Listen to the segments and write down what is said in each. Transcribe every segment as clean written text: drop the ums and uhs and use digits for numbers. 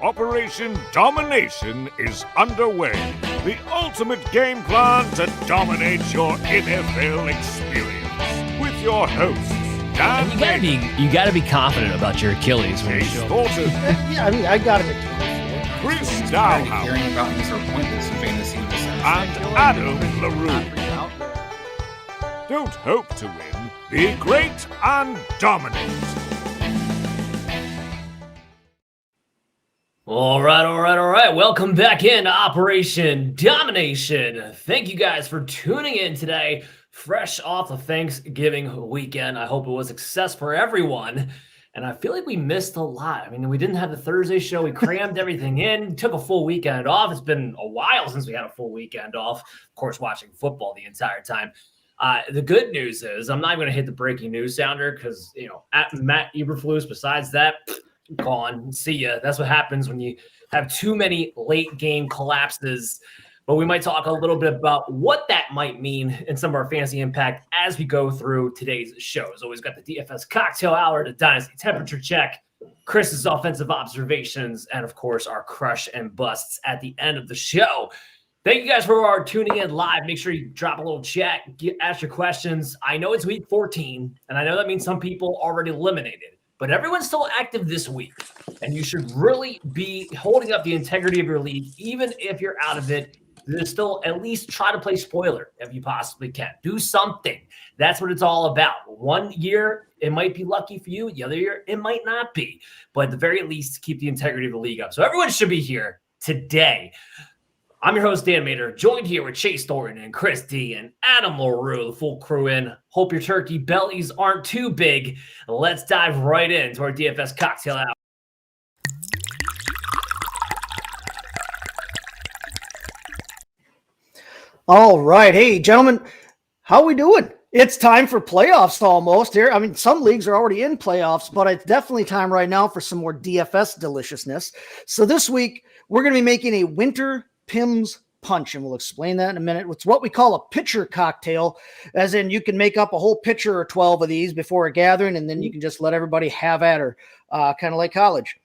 Operation Domination is underway. The ultimate game plan to dominate your NFL experience. With your hosts, Dan You gotta be confident about your Achilles when you show up. Thornton, Yeah, I mean, I got it. Chris Hearing Dowhouse, about disappointments in fantasy and Adam LaRue. Don't hope to win. Be great and dominate. All right. Welcome back in to Operation Domination. Thank you guys for tuning in today, fresh off the Thanksgiving weekend. I hope it was a success for everyone. And I feel like we missed a lot. I mean, we didn't have the Thursday show. We crammed everything in, took a full weekend off. It's been a while since we had a full weekend off. Of course, watching football the entire time. The good news is I'm not going to hit the breaking news sounder because, at Matt Eberflus, besides that, gone. See ya. That's what happens when you have too many late game collapses. But we might talk a little bit about what that might mean in some of our fantasy impact as we go through today's show. As always, got the DFS cocktail hour, the Dynasty temperature check, Chris's offensive observations, and of course our crush and busts at the end of the show. Thank you guys for tuning in live. Make sure you drop a little chat, ask your questions. I know it's week 14, and I know that means some people already eliminated. But everyone's still active this week, and you should really be holding up the integrity of your league, even if you're out of it. There's still at least try to play spoiler if you possibly can. Do something. That's what it's all about. One year, it might be lucky for you. The other year, it might not be. But at the very least, keep the integrity of the league up. So everyone should be here today. I'm your host, Dan Mader, joined here with Chase Thornton and Chris D and Adam LaRue, the full crew in. Hope your turkey bellies aren't too big. Let's dive right into our DFS cocktail hour. All right. Hey, gentlemen, how we doing? It's time for playoffs almost here. I mean, some leagues are already in playoffs, but it's definitely time right now for some more DFS deliciousness. So this week, we're going to be making a winter Pimm's punch, and we'll explain that in a minute. It's what we call a pitcher cocktail, as in you can make up a whole pitcher or 12 of these before a gathering, and then you can just let everybody have at her, kind of like college.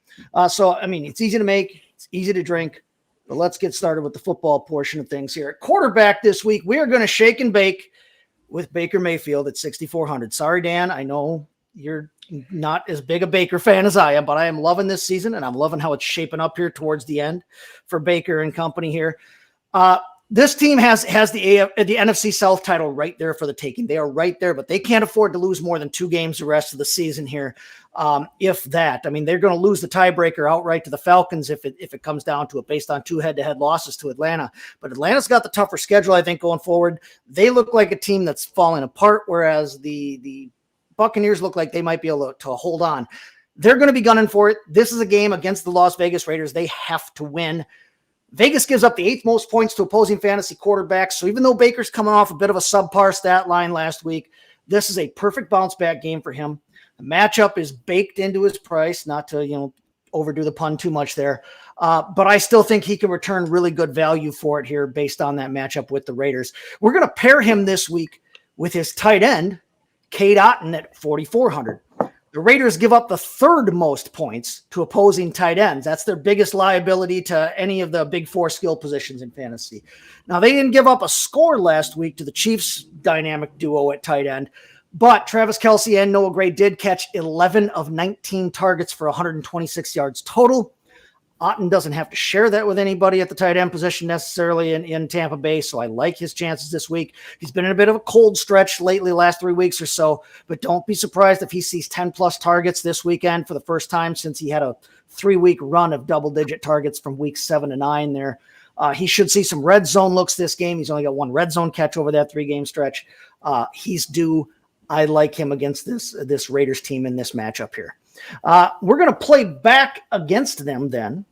So, I mean, it's easy to make, it's easy to drink, but let's get started with the football portion of things here. At quarterback this week, we are going to shake and bake with Baker Mayfield at 6,400. Sorry, Dan, I know you're not as big a Baker fan as I am, but I am loving this season, and I'm loving how it's shaping up here towards the end for Baker and company here. This team has the NFC South title right there for the taking. They are right there, but they can't afford to lose more than 2 games the rest of the season here. If that, I mean, they're going to lose the tiebreaker outright to the Falcons if it comes down to it, based on 2 head-to-head losses to Atlanta. But Atlanta's got the tougher schedule, I think, going forward. They look like a team that's falling apart, whereas the Buccaneers look like they might be able to hold on. They're going to be gunning for it. This is a game against the Las Vegas Raiders. They have to win. Vegas gives up the 8th most points to opposing fantasy quarterbacks. So even though Baker's coming off a bit of a subpar stat line last week, this is a perfect bounce back game for him. The matchup is baked into his price, not to, overdo the pun too much there. But I still think he can return really good value for it here based on that matchup with the Raiders. We're going to pair him this week with his tight end, Cade Otton, at 4,400. The Raiders give up the 3rd most points to opposing tight ends. That's their biggest liability to any of the big 4 skill positions in fantasy. Now, they didn't give up a score last week to the Chiefs' dynamic duo at tight end, but Travis Kelce and Noah Gray did catch 11 of 19 targets for 126 yards total. Otton doesn't have to share that with anybody at the tight end position necessarily in Tampa Bay, so I like his chances this week. He's been in a bit of a cold stretch lately, last 3 weeks or so, but don't be surprised if he sees 10-plus targets this weekend for the first time since he had a 3-week run of double-digit targets from weeks 7 to 9 there. He should see some red zone looks this game. He's only got 1 red zone catch over that 3-game stretch. He's due. I like him against this Raiders team in this matchup here. We're going to play back against them then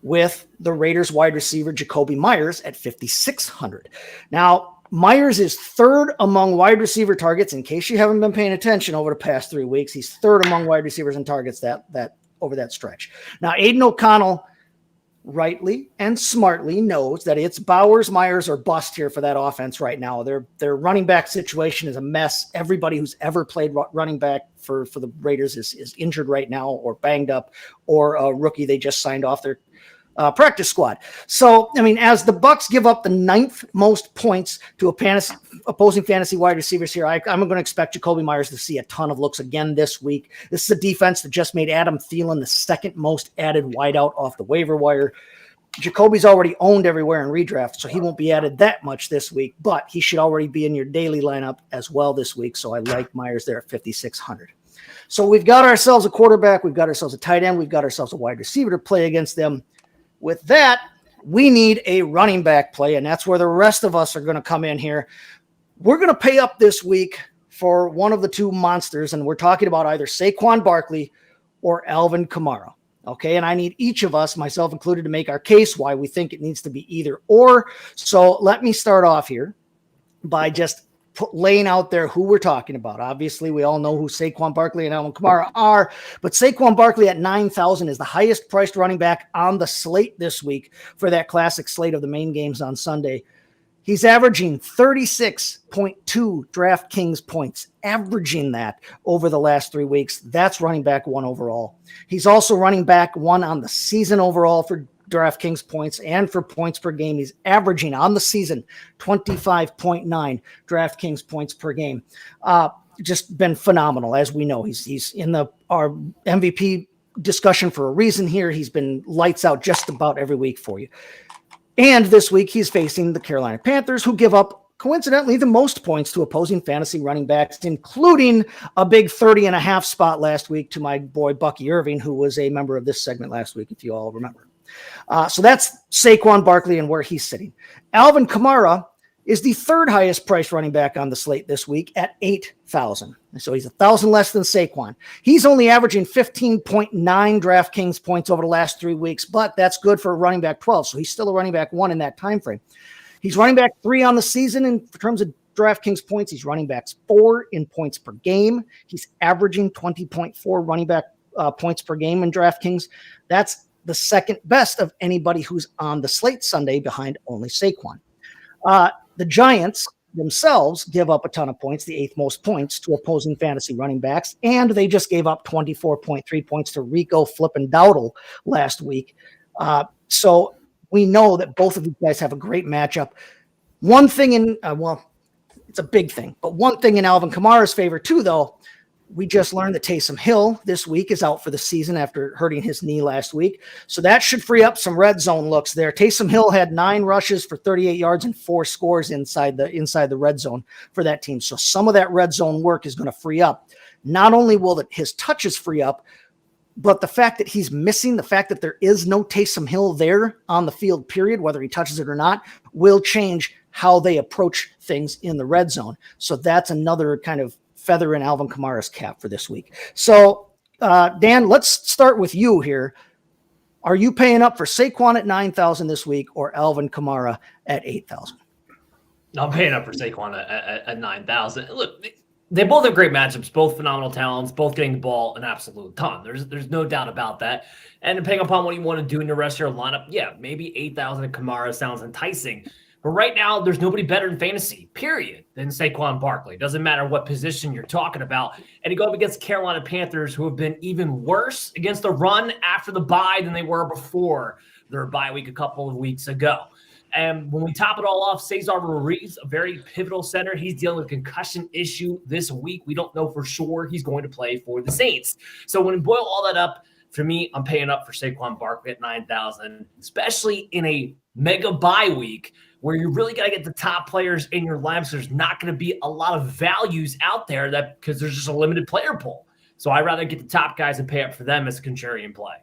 with the Raiders wide receiver Jacoby Myers at 5,600. Now, Myers is 3rd among wide receiver targets. In case you haven't been paying attention over the past 3 weeks, he's 3rd among wide receivers in targets that over that stretch. Now, Aiden O'Connell rightly and smartly knows that it's Bowers, Myers, or bust here for that offense right now. Their running back situation is a mess. Everybody who's ever played running back for the Raiders is injured right now or banged up, or a rookie they just signed off their practice squad. So, I mean, as the Bucs give up the 9th most points to opposing fantasy wide receivers here, I'm going to expect Jacoby Myers to see a ton of looks again this week. This is a defense that just made Adam Thielen the 2nd most added wideout off the waiver wire. Jacoby's already owned everywhere in redraft, so he won't be added that much this week, but he should already be in your daily lineup as well this week. So I like Myers there at 5,600. So we've got ourselves a quarterback, we've got ourselves a tight end, we've got ourselves a wide receiver to play against them. With that, we need a running back play, and that's where the rest of us are going to come in here. We're going to pay up this week for one of the two monsters, and we're talking about either Saquon Barkley or Alvin Kamara. Okay, and I need each of us, myself included, to make our case why we think it needs to be either or. So let me start off here by just laying out there who we're talking about. Obviously, we all know who Saquon Barkley and Alvin Kamara are, but Saquon Barkley at 9,000 is the highest priced running back on the slate this week for that classic slate of the main games on Sunday. He's averaging 36.2 DraftKings points, averaging that over the last 3 weeks. That's running back 1 overall. He's also running back 1 on the season overall for DraftKings points and for points per game. He's averaging on the season 25.9 DraftKings points per game. Just been phenomenal. As we know, he's in our MVP discussion for a reason here. He's been lights out just about every week for you. And this week he's facing the Carolina Panthers, who give up coincidentally the most points to opposing fantasy running backs, including a big 30.5 spot last week to my boy Bucky Irving, who was a member of this segment last week, if you all remember. So that's Saquon Barkley and where he's sitting. Alvin Kamara is the 3rd highest priced running back on the slate this week at 8,000. So he's 1,000 less than Saquon. He's only averaging 15.9 DraftKings points over the last 3 weeks, but that's good for a running back 12. So he's still a running back 1 in that time frame. He's running back 3 on the season in terms of DraftKings points. He's running backs 4 in points per game. He's averaging 20.4 running back points per game in DraftKings. That's the 2nd best of anybody who's on the slate Sunday, behind only Saquon. The Giants themselves give up a ton of points, the 8th most points to opposing fantasy running backs, and they just gave up 24.3 points to Rico Flippin' Dowdle last week. So we know that both of you guys have a great matchup. One thing it's a big thing, but one thing in Alvin Kamara's favor too, though, we just learned that Taysom Hill this week is out for the season after hurting his knee last week. So that should free up some red zone looks there. Taysom Hill had 9 rushes for 38 yards and 4 scores inside the red zone for that team. So some of that red zone work is going to free up. Not only will his touches free up, but the fact that he's missing, the fact that there is no Taysom Hill there on the field, period, whether he touches it or not, will change how they approach things in the red zone. So that's another kind of feather in Alvin Kamara's cap for this week. So, Dan, let's start with you here. Are you paying up for Saquon at 9,000 this week or Alvin Kamara at 8,000? I'm paying up for Saquon at 9,000. Look, they both have great matchups, both phenomenal talents, both getting the ball an absolute ton. There's no doubt about that. And depending upon what you want to do in the rest of your lineup, yeah, maybe 8,000 at Kamara sounds enticing. But right now, there's nobody better in fantasy, period, than Saquon Barkley. Doesn't matter what position you're talking about. And you go up against Carolina Panthers, who have been even worse against the run after the bye than they were before their bye week a couple of weeks ago. And when we top it all off, Cesar Ruiz, a very pivotal center, he's dealing with a concussion issue this week. We don't know for sure he's going to play for the Saints. So when we boil all that up, for me, I'm paying up for Saquon Barkley at 9,000, especially in a mega bye week where you really got to get the top players in your lineups. There's not going to be a lot of values out there because there's just a limited player pool. So I'd rather get the top guys and pay up for them as a contrarian play.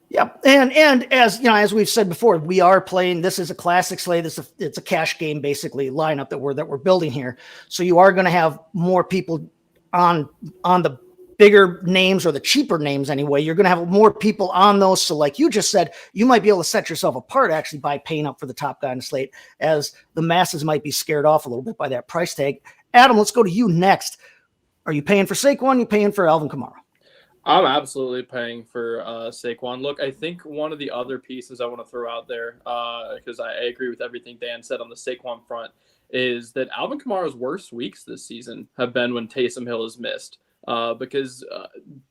Yep. And as you know, as we've said before, we are playing, this is a classic slate. It's a cash game, basically, lineup that we're building here. So you are going to have more people on the bigger names, or the cheaper names anyway. You're going to have more people on those. So like you just said, you might be able to set yourself apart actually by paying up for the top guy on the slate, as the masses might be scared off a little bit by that price tag. Adam, let's go to you next. Are you paying for Saquon? Are you paying for Alvin Kamara? I'm absolutely paying for Saquon. Look, I think one of the other pieces I want to throw out there, because I agree with everything Dan said on the Saquon front, is that Alvin Kamara's worst weeks this season have been when Taysom Hill has missed. Because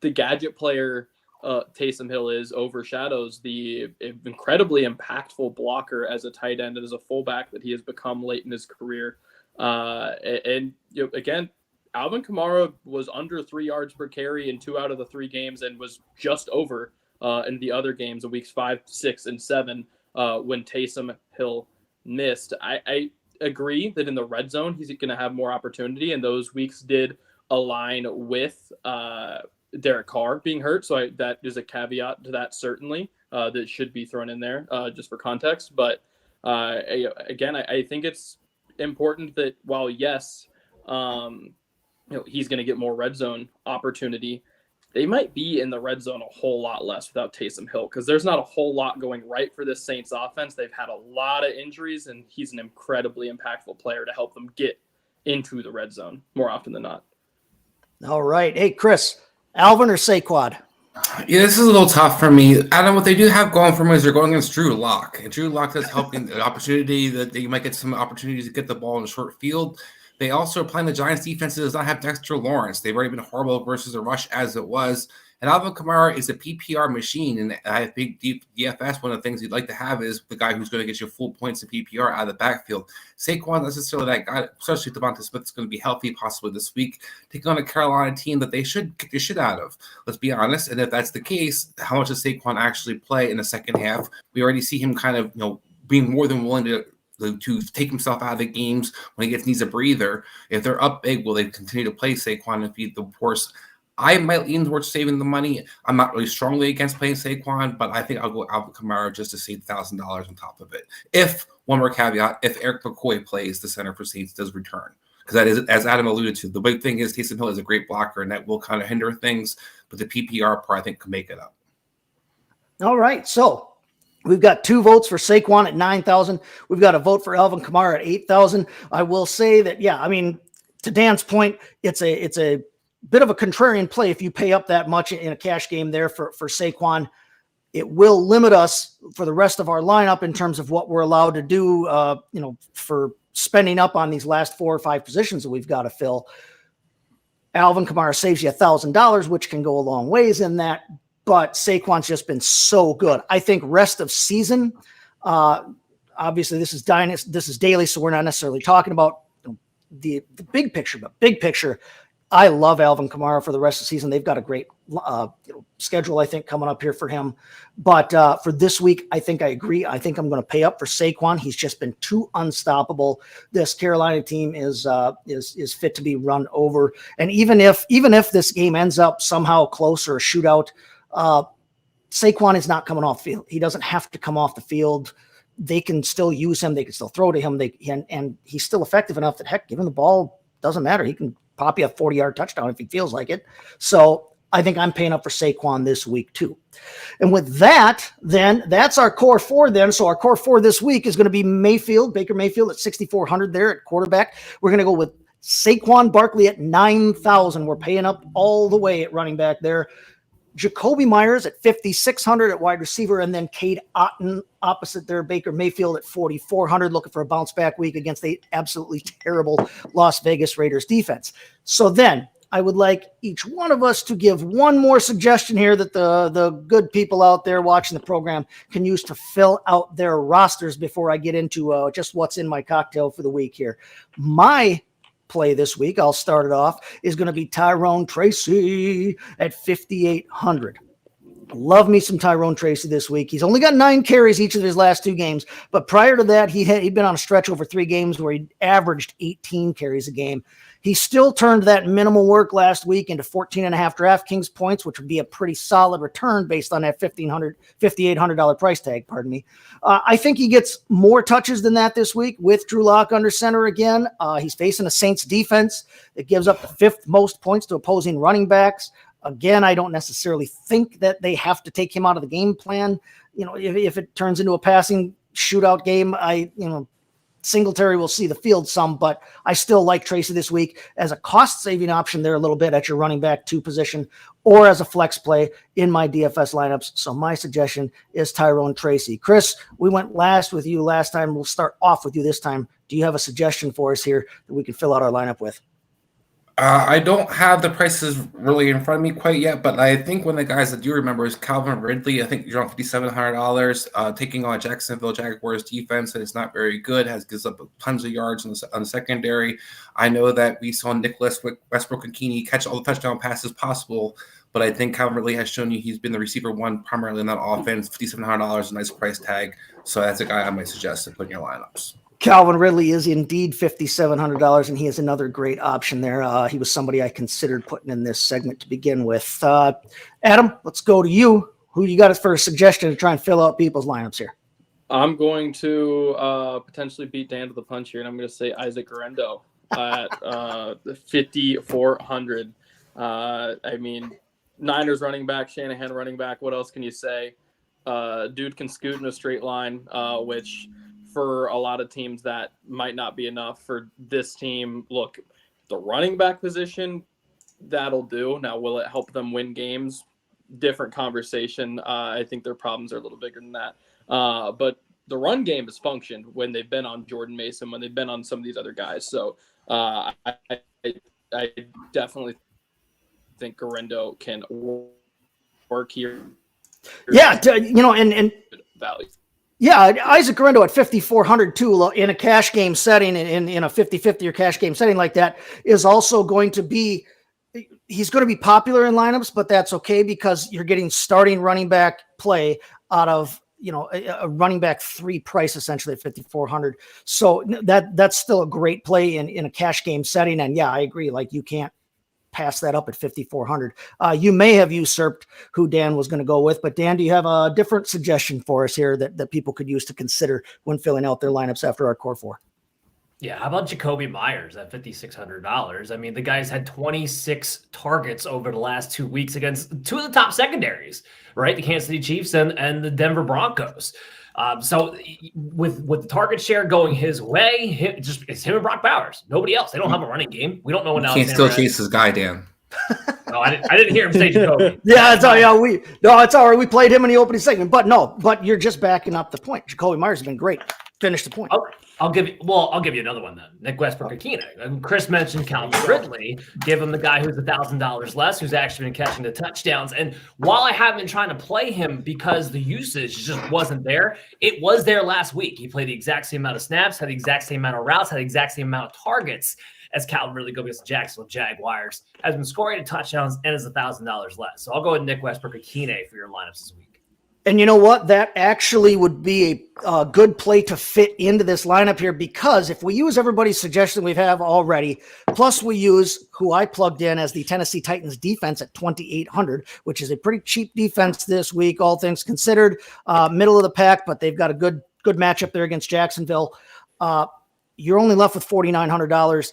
the gadget player Taysom Hill is overshadows the incredibly impactful blocker as a tight end and as a fullback that he has become late in his career. Again, Alvin Kamara was under 3 yards per carry in 2 out of the 3 games and was just over in the other games of weeks 5, 6, and 7 when Taysom Hill missed. I agree that in the red zone, he's going to have more opportunity, and those weeks did align with Derek Carr being hurt. So that is a caveat to that, certainly, that should be thrown in there just for context. But again, I think it's important that while, yes, he's going to get more red zone opportunity, they might be in the red zone a whole lot less without Taysom Hill, because there's not a whole lot going right for this Saints offense. They've had a lot of injuries, and he's an incredibly impactful player to help them get into the red zone more often than not. All right. Hey, Chris, Alvin or Saquon? Yeah, this is a little tough for me. Adam, what they do have going for them is they're going against Drew Lock. And Drew Lock is helping the opportunity that they might get some opportunities to get the ball in the short field. They also are playing the Giants defense that does not have Dexter Lawrence. They've already been horrible versus the rush as it was. And Alvin Kamara is a PPR machine. And I think DFS, one of the things you'd like to have is the guy who's going to get you full points in PPR out of the backfield. Saquon, necessarily that guy, especially Devonta Smith, is going to be healthy possibly this week, taking on a Carolina team that they should kick the shit out of. Let's be honest. And if that's the case, how much does Saquon actually play in the second half? We already see him kind of, being more than willing to take himself out of the games when he needs a breather. If they're up big, will they continue to play Saquon and feed the horse? I might lean towards saving the money. I'm not really strongly against playing Saquon, but I think I'll go Alvin Kamara just to save $1,000 on top of it. If, one more caveat, if Eric McCoy plays, the center for Saints does return. Because that is, as Adam alluded to, the big thing is Taysom Hill is a great blocker, and that will kind of hinder things, but the PPR part, I think, can make it up. All right, so we've got 2 votes for Saquon at 9,000. We've got a vote for Alvin Kamara at 8,000. I will say that, to Dan's point, it's a bit of a contrarian play if you pay up that much in a cash game there for Saquon. It will limit us for the rest of our lineup in terms of what we're allowed to do, for spending up on these last 4 or 5 positions that we've got to fill. Alvin Kamara saves you $1,000, which can go a long ways in that. But Saquon's just been so good. I think rest of season, obviously this is Dynasty, this is daily, so we're not necessarily talking about the big picture. But big picture, I love Alvin Kamara for the rest of the season. They've got a great schedule, I think, coming up here for him. But for this week, I think I agree. I think I'm going to pay up for Saquon. He's just been too unstoppable. This Carolina team is fit to be run over. And even if this game ends up somehow close or a shootout, Saquon is not coming off the field. He doesn't have to come off the field. They can still use him. They can still throw to him. And he's still effective enough that, heck, give him the ball, doesn't matter. He can pop you a 40-yard touchdown if he feels like it. So I think I'm paying up for Saquon this week too. And with that, then that's our core 4 then. So our core 4 this week is going to be Baker Mayfield at 6,400 there at quarterback. We're going to go with Saquon Barkley at 9,000. We're paying up all the way at running back there. Jacoby Myers at 5,600 at wide receiver, and then Cade Otton opposite there, Baker Mayfield at 4,400, looking for a bounce back week against the absolutely terrible Las Vegas Raiders defense. So then I would like each one of us to give one more suggestion here that the good people out there watching the program can use to fill out their rosters before I get into just what's in my cocktail for the week here. My play this week, I'll start it off, is going to be Tyrone Tracy at 5,800. Love me some Tyrone Tracy this week. He's only got 9 carries each of his last 2 games, but prior to that, he'd been on a stretch over 3 games where he averaged 18 carries a game. He still turned that minimal work last week into 14.5 DraftKings points, which would be a pretty solid return based on that $5,800 price tag, pardon me. I think he gets more touches than that this week with Drew Lock under center again. He's facing a Saints defense that gives up the 5th most points to opposing running backs. Again, I don't necessarily think that they have to take him out of the game plan. If it turns into a passing shootout game, Singletary will see the field some, but I still like Tracy this week as a cost-saving option there a little bit at your running back 2 position, or as a flex play in my DFS lineups. So my suggestion is Tyrone Tracy. Chris, we went last with you last time. We'll start off with you this time. Do you have a suggestion for us here that we can fill out our lineup with? I don't have the prices really in front of me quite yet, but I think one of the guys I do remember is Calvin Ridley. I think you're on $5,700, taking on Jacksonville Jaguars defense that is not very good, gives up tons of yards on the secondary. I know that we saw Nicholas Westbrook-Ikhine catch all the touchdown passes possible, but I think Calvin Ridley has shown you he's been the receiver one primarily in that offense. $5,700, a nice price tag. So that's a guy I might suggest to put in your lineups. Calvin Ridley is indeed $5,700, and he is another great option there. He was somebody I considered putting in this segment to begin with. Adam, let's go to you. Who you got for a suggestion to try and fill out people's lineups here? I'm going to potentially beat Dan to the punch here, and I'm going to say Isaac Guerrero at 5,400. I mean, Niners running back, Shanahan running back. What else can you say? Dude can scoot in a straight line, which for a lot of teams that might not be enough. For this team, look, the running back position, that'll do. Now, will it help them win games? Different conversation. I think their problems are a little bigger than that. But the run game has functioned when they've been on Jordan Mason, when they've been on some of these other guys. So I definitely think Guerrero can work here. Yeah, and value. Yeah, Isaac Guerrero at 5,400 too in a cash game setting, in a 50-50 or cash game setting like that is also going to be, he's going to be popular in lineups, but that's okay because you're getting starting running back play out of, a running back 3 price essentially at 5,400. So that's still a great play in a cash game setting. And yeah, I agree. Like you can't pass that up at 5,400. You may have usurped who Dan was going to go with, but Dan, do you have a different suggestion for us here that people could use to consider when filling out their lineups after our core 4? Yeah, how about Jacoby Myers at $5,600? I mean, the guy's had 26 targets over the last 2 weeks against 2 of the top secondaries, right? The Kansas City Chiefs and the Denver Broncos. So with the target share going his way, it's him and Brock Bowers. Nobody else. They don't have a running game. We don't know when Can't still chase this guy, Dan. No, I didn't hear him say Jacoby. Yeah, it's all right. We played him in the opening segment, but you're just backing up the point. Jacoby Myers has been great. Finish the point. I'll give you another one then. Nick Westbrook-Ikhine. Chris mentioned Calvin Ridley. Give him the guy who's $1,000 less, who's actually been catching the touchdowns. And while I have been trying to play him because the usage just wasn't there, it was there last week. He played the exact same amount of snaps, had the exact same amount of routes, had the exact same amount of targets as Calvin Ridley goes against the Jacksonville Jaguars. Has been scoring touchdowns and is $1,000 less. So I'll go with Nick Westbrook-Ikhine for your lineups this week. And you know what? That actually would be a good play to fit into this lineup here, because if we use everybody's suggestion we have already, plus we use who I plugged in as the Tennessee Titans defense at 2,800, which is a pretty cheap defense this week, all things considered, middle of the pack, but they've got a good matchup there against Jacksonville. You're only left with $4,900.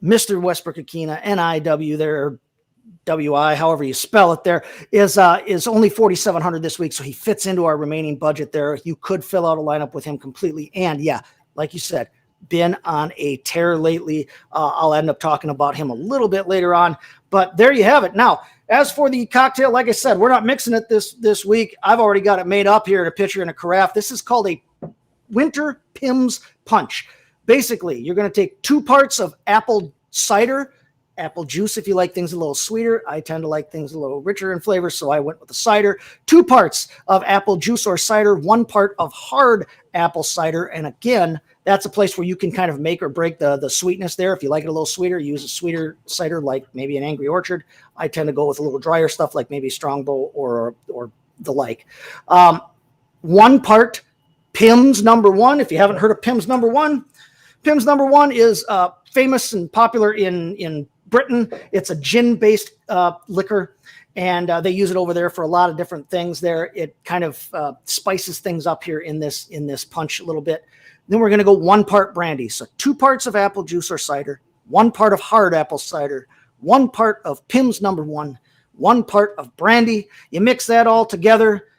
Mr. Westbrook-Ikhine, NIW there, WI, however you spell it there, is only $4,700 this week. So he fits into our remaining budget there. You could fill out a lineup with him completely. And yeah, like you said, been on a tear lately. I'll end up talking about him a little bit later on, but there you have it. Now, as for the cocktail, like I said, we're not mixing it this week. I've already got it made up here in a pitcher and a carafe. This is called a winter Pimm's punch. Basically, you're going to take 2 parts of apple cider, apple juice if you like things a little sweeter. I tend to like things a little richer in flavor, so I went with the cider. 2 parts of apple juice or cider, 1 part of hard apple cider. And again, that's a place where you can kind of make or break the sweetness there. If you like it a little sweeter, use a sweeter cider like maybe an Angry Orchard. I tend to go with a little drier stuff like maybe Strongbow or the like. 1 part Pimm's number 1. If you haven't heard of Pimm's number 1, Pimm's number 1 is famous and popular in Britain. It's a gin-based liquor, and they use it over there for a lot of different things there. It kind of spices things up here in this punch a little bit. Then we're going to go 1 part brandy. So 2 parts of apple juice or cider, 1 part of hard apple cider, 1 part of Pimm's number 1, 1 part of brandy. You mix that all together.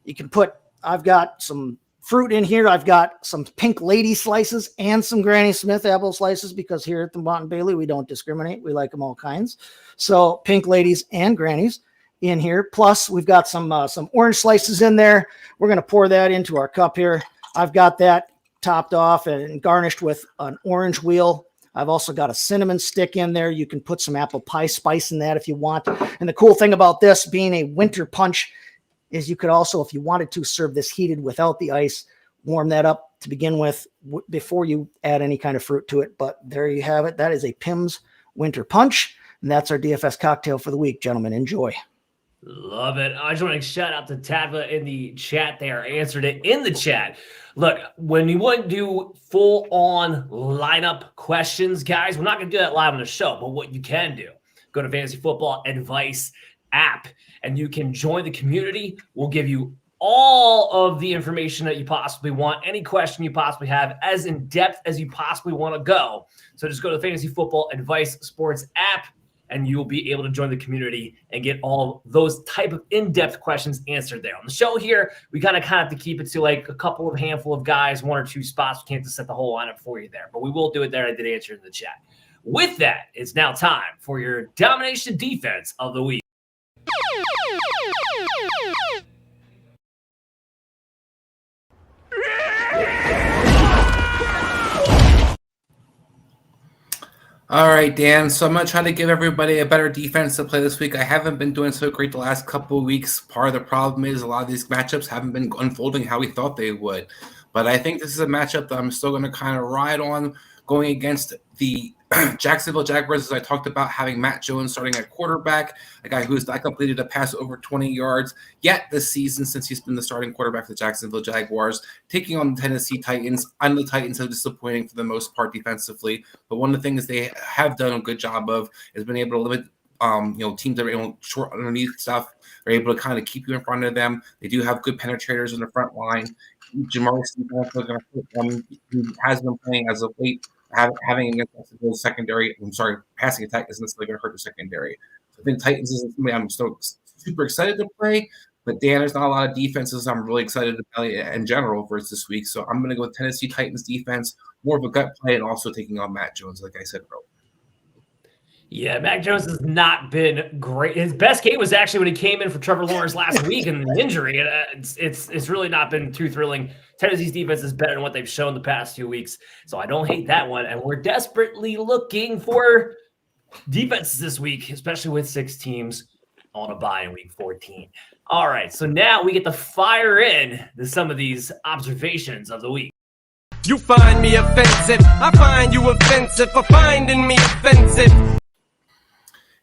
You can put, I've got some fruit in here. I've got some Pink Lady slices and some Granny Smith apple slices because here at the Mont Bailey, we don't discriminate. We like them all kinds. So Pink Ladies and Grannies in here. Plus, we've got some orange slices in there. We're going to pour that into our cup here. I've got that topped off and garnished with an orange wheel. I've also got a cinnamon stick in there. You can put some apple pie spice in that if you want. And the cool thing about this being a winter punch is you could also, if you wanted to, serve this heated without the ice, warm that up to begin with before you add any kind of fruit to it. But there you have it. That is a Pimm's Winter Punch. And that's our DFS cocktail for the week, gentlemen. Enjoy. Love it. I just want to shout out to Tava in the chat there. Answered it in the chat. Look, when you want to do full-on lineup questions, guys, we're not going to do that live on the show, but what you can do, go to Fantasy Football Advice app, and you can join the community. We'll give you all of the information that you possibly want, any question you possibly have, as in-depth as you possibly want to go. So just go to the Fantasy Football Advice Sports app, and you'll be able to join the community and get all those type of in-depth questions answered there. On the show here, we kind of have to keep it to like a couple of handful of guys, 1 or 2 spots. We can't just set the whole lineup for you there, but we will do it there. I did answer in the chat. With that, it's now time for your Domination Defense of the week. All right, Dan. So I'm going to try to give everybody a better defense to play this week. I haven't been doing so great the last couple of weeks. Part of the problem is a lot of these matchups haven't been unfolding how we thought they would. But I think this is a matchup that I'm still going to kind of ride on going against the Jacksonville Jaguars, as I talked about, having Matt Jones starting at quarterback, a guy who's not completed a pass over 20 yards yet this season since he's been the starting quarterback for the Jacksonville Jaguars, taking on the Tennessee Titans. I know the Titans are disappointing for the most part defensively, but one of the things they have done a good job of is been able to limit teams that are able to short underneath stuff, are able to kind of keep you in front of them. They do have good penetrators in the front line. Jamar has been playing as of late. Having against the secondary, passing attack isn't necessarily going to hurt the secondary. So I think Titans isn't somebody I'm still super excited to play, but Dan, there's not a lot of defenses I'm really excited to play in general for this week. So I'm going to go with Tennessee Titans defense, more of a gut play, and also taking on Matt Jones, like I said earlier. Yeah, Mac Jones has not been great. His best game was actually when he came in for Trevor Lawrence last week and the injury. It's really not been too thrilling. Tennessee's defense is better than what they've shown the past few weeks, so I don't hate that one. And we're desperately looking for defenses this week, especially with 6 teams on a bye in week 14. All right, so now we get to fire in to some of these observations of the week. You find me offensive. I find you offensive for finding me offensive.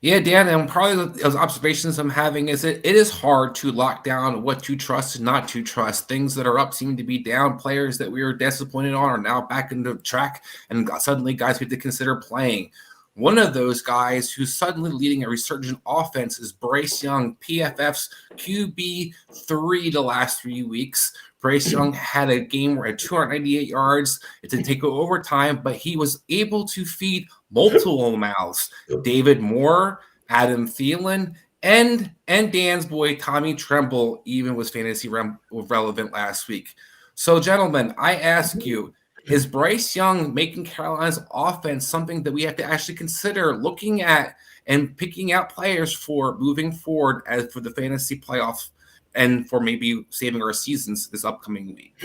Yeah, Dan, and part of those observations I'm having is that it is hard to lock down what to trust and not to trust. Things that are up seem to be down. Players that we were disappointed on are now back into track, and suddenly guys we have to consider playing. One of those guys who's suddenly leading a resurgent offense is Bryce Young, PFF's QB3 the last 3 weeks. Bryce Young had a game where at 298 yards, it did take overtime, but he was able to feed multiple mouths. David Moore, Adam Thielen, and Dan's boy Tommy Tremble even was fantasy relevant last week. So, gentlemen, I ask you, is Bryce Young making Carolina's offense something that we have to actually consider looking at and picking out players for moving forward as for the fantasy playoffs and for maybe saving our seasons this upcoming week?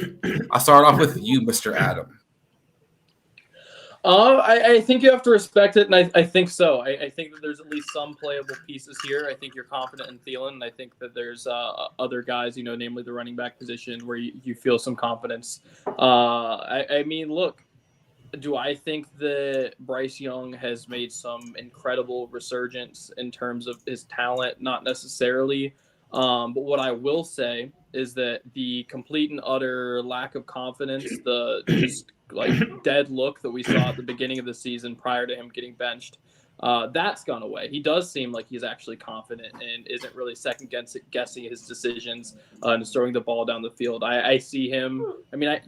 I'll start off with you, Mr. Adam. I think you have to respect it, and I think so. I think that there's at least some playable pieces here. I think you're confident in Thielen, and I think that there's other guys, namely the running back position, where you feel some confidence. I mean, look, do I think that Bryce Young has made some incredible resurgence in terms of his talent? Not necessarily. But what I will say is that the complete and utter lack of confidence, the just dead look that we saw at the beginning of the season prior to him getting benched, that's gone away. He does seem like he's actually confident and isn't really second guessing his decisions and throwing the ball down the field. I see him. I mean,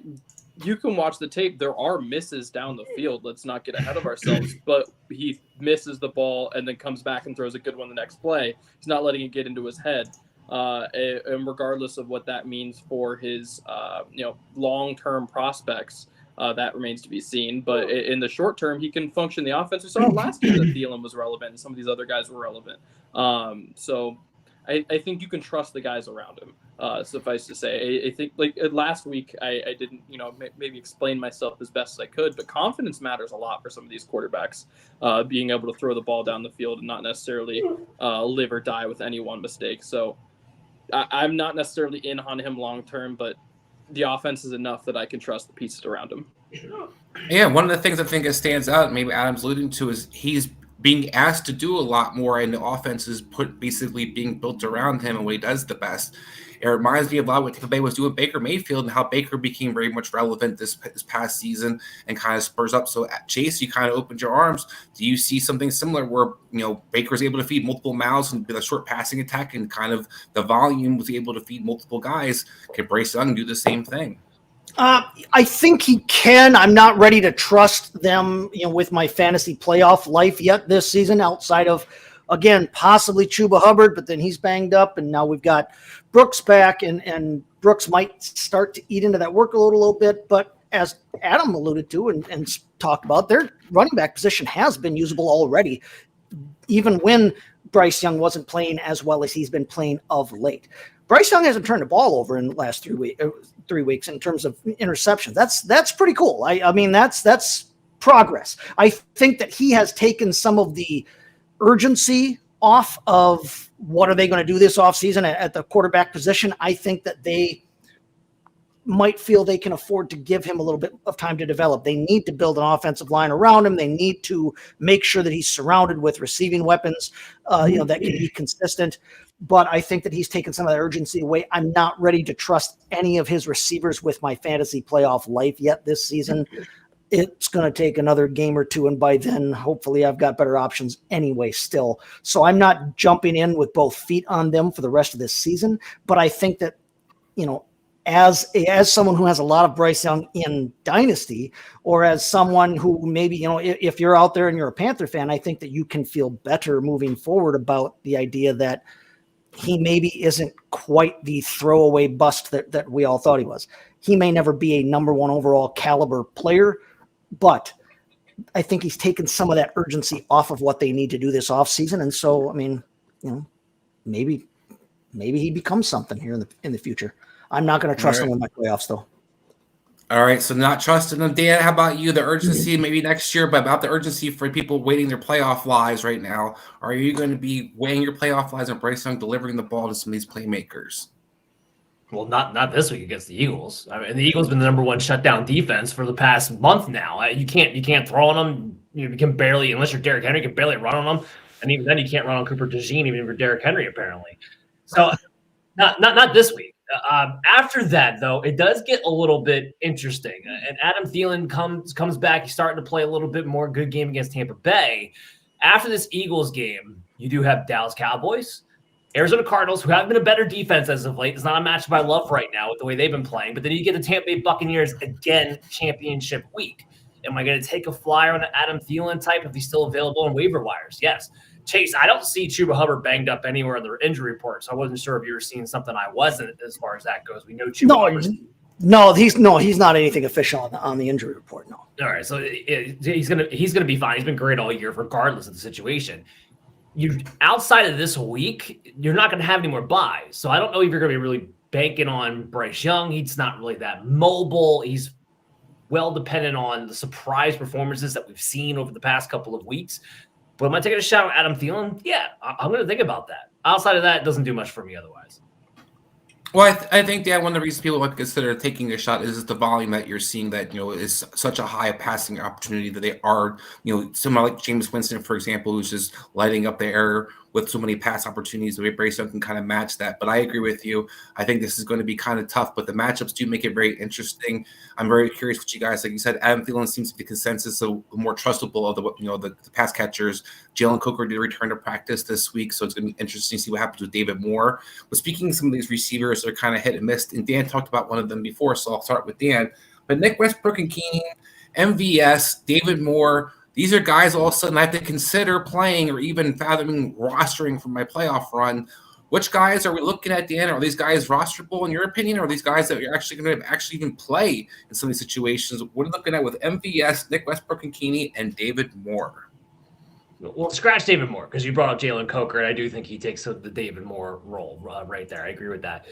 you can watch the tape. There are misses down the field. Let's not get ahead of ourselves. But he misses the ball and then comes back and throws a good one the next play. He's not letting it get into his head. and regardless of what that means for his long-term prospects, that remains to be seen. But in the short term, he can function the offense. We saw it last year that Thielen was relevant and some of these other guys were relevant. So I think you can trust the guys around him. Suffice to say, I think like last week, I didn't, maybe explain myself as best as I could, but confidence matters a lot for some of these quarterbacks, being able to throw the ball down the field and not necessarily live or die with any one mistake. So I'm not necessarily in on him long term, but the offense is enough that I can trust the pieces around him. Yeah, one of the things I think that stands out, maybe Adam's alluding to, is he's being asked to do a lot more, and the offense is basically being built around him and what he does the best. It reminds me of a lot of what Tampa Bay was doing with Baker Mayfield and how Baker became very much relevant this past season and kind of spurs up. So at Chase, you kind of opened your arms. Do you see something similar where, Baker's able to feed multiple mouths and with a short passing attack and kind of the volume was able to feed multiple guys? Can Bryce Young do the same thing? I think he can. I'm not ready to trust them, with my fantasy playoff life yet this season, outside of, again, possibly Chuba Hubbard, but then he's banged up, and now we've got Brooks back, and Brooks might start to eat into that workload a little bit. But as Adam alluded to and talked about, their running back position has been usable already, even when Bryce Young wasn't playing as well as he's been playing of late. Bryce Young hasn't turned the ball over in the last 3 weeks in terms of interceptions. That's pretty cool. I mean, that's progress. I think that he has taken some of the urgency off of what are they going to do this offseason at the quarterback position. I think that they might feel they can afford to give him a little bit of time to develop. They need to build an offensive line around him. They need to make sure that he's surrounded with receiving weapons, that can be consistent. But I think that he's taken some of that urgency away. I'm not ready to trust any of his receivers with my fantasy playoff life yet this season. It's going to take another game or two, and by then, hopefully, I've got better options anyway still. So I'm not jumping in with both feet on them for the rest of this season. But I think that, as someone who has a lot of Bryce Young in Dynasty, or as someone who maybe, if you're out there and you're a Panther fan, I think that you can feel better moving forward about the idea that he maybe isn't quite the throwaway bust that we all thought he was. He may never be a number one overall caliber player, but I think he's taken some of that urgency off of what they need to do this offseason. And so, I mean, maybe he becomes something here in the future. I'm not going to trust him in my playoffs, though. All right, so not trusting them. Dan, how about you? The urgency maybe next year, but about the urgency for people waiting their playoff lives right now. Are you going to be weighing your playoff lives on Bryce Young delivering the ball to some of these playmakers? Well, not this week against the Eagles. I mean, the Eagles been the number one shutdown defense for the past month now. You can't throw on them. You can barely, unless you're Derrick Henry, you can barely run on them. And even then, you can't run on Cooper DeJean, even if you're Derrick Henry, apparently. So, not this week. After that, though, it does get a little bit interesting. And Adam Thielen comes back. He's starting to play a little bit more good game against Tampa Bay. After this Eagles game, you do have Dallas Cowboys, Arizona Cardinals, who have been a better defense as of late. It's not a matchup I love right now with the way they've been playing. But then you get the Tampa Bay Buccaneers again, championship week. Am I going to take a flyer on an Adam Thielen type if he's still available on waiver wires? Yes. Chase, I don't see Chuba Hubbard banged up anywhere in the injury report, so I wasn't sure if you were seeing something I wasn't as far as that goes. We know Chuba he's not anything official on the injury report. No. All right, so he's gonna be fine. He's been great all year, regardless of the situation. You outside of this week, you're not gonna have any more buys, so I don't know if you're gonna be really banking on Bryce Young. He's not really that mobile. He's well dependent on the surprise performances that we've seen over the past couple of weeks. But am I taking a shot at Adam Thielen? Yeah, I'm going to think about that. Outside of that, it doesn't do much for me otherwise. Well, I think, Dan, one of the reasons people would consider taking a shot is the volume that you're seeing that, is such a high passing opportunity that they are, someone like James Winston, for example, who's just lighting up the air with so many pass opportunities. The way Bryce Young can kind of match that. But I agree with you. I think this is going to be kind of tough, but the matchups do make it very interesting. I'm very curious what you guys, like you said, Adam Thielen seems to be the consensus of the more trustable of the pass catchers. Jalen Coker did return to practice this week, so it's going to be interesting to see what happens with David Moore. But speaking of some of these receivers that are kind of hit and miss, and Dan talked about one of them before, so I'll start with Dan. But Nick Westbrook and Keenan, MVS, David Moore, these are guys all of a sudden I have to consider playing or even fathoming rostering for my playoff run. Which guys are we looking at, Dan? Are these guys rosterable in your opinion? Or are these guys that you're actually going to actually even play in some of these situations? What are you looking at with MVS, Nick Westbrook-Ikhine, and David Moore? Well, scratch David Moore because you brought up Jalen Coker, and I do think he takes the David Moore role right there. I agree with that.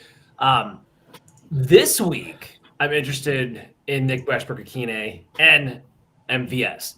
This week, I'm interested in Nick Westbrook-Ikhine and MVS.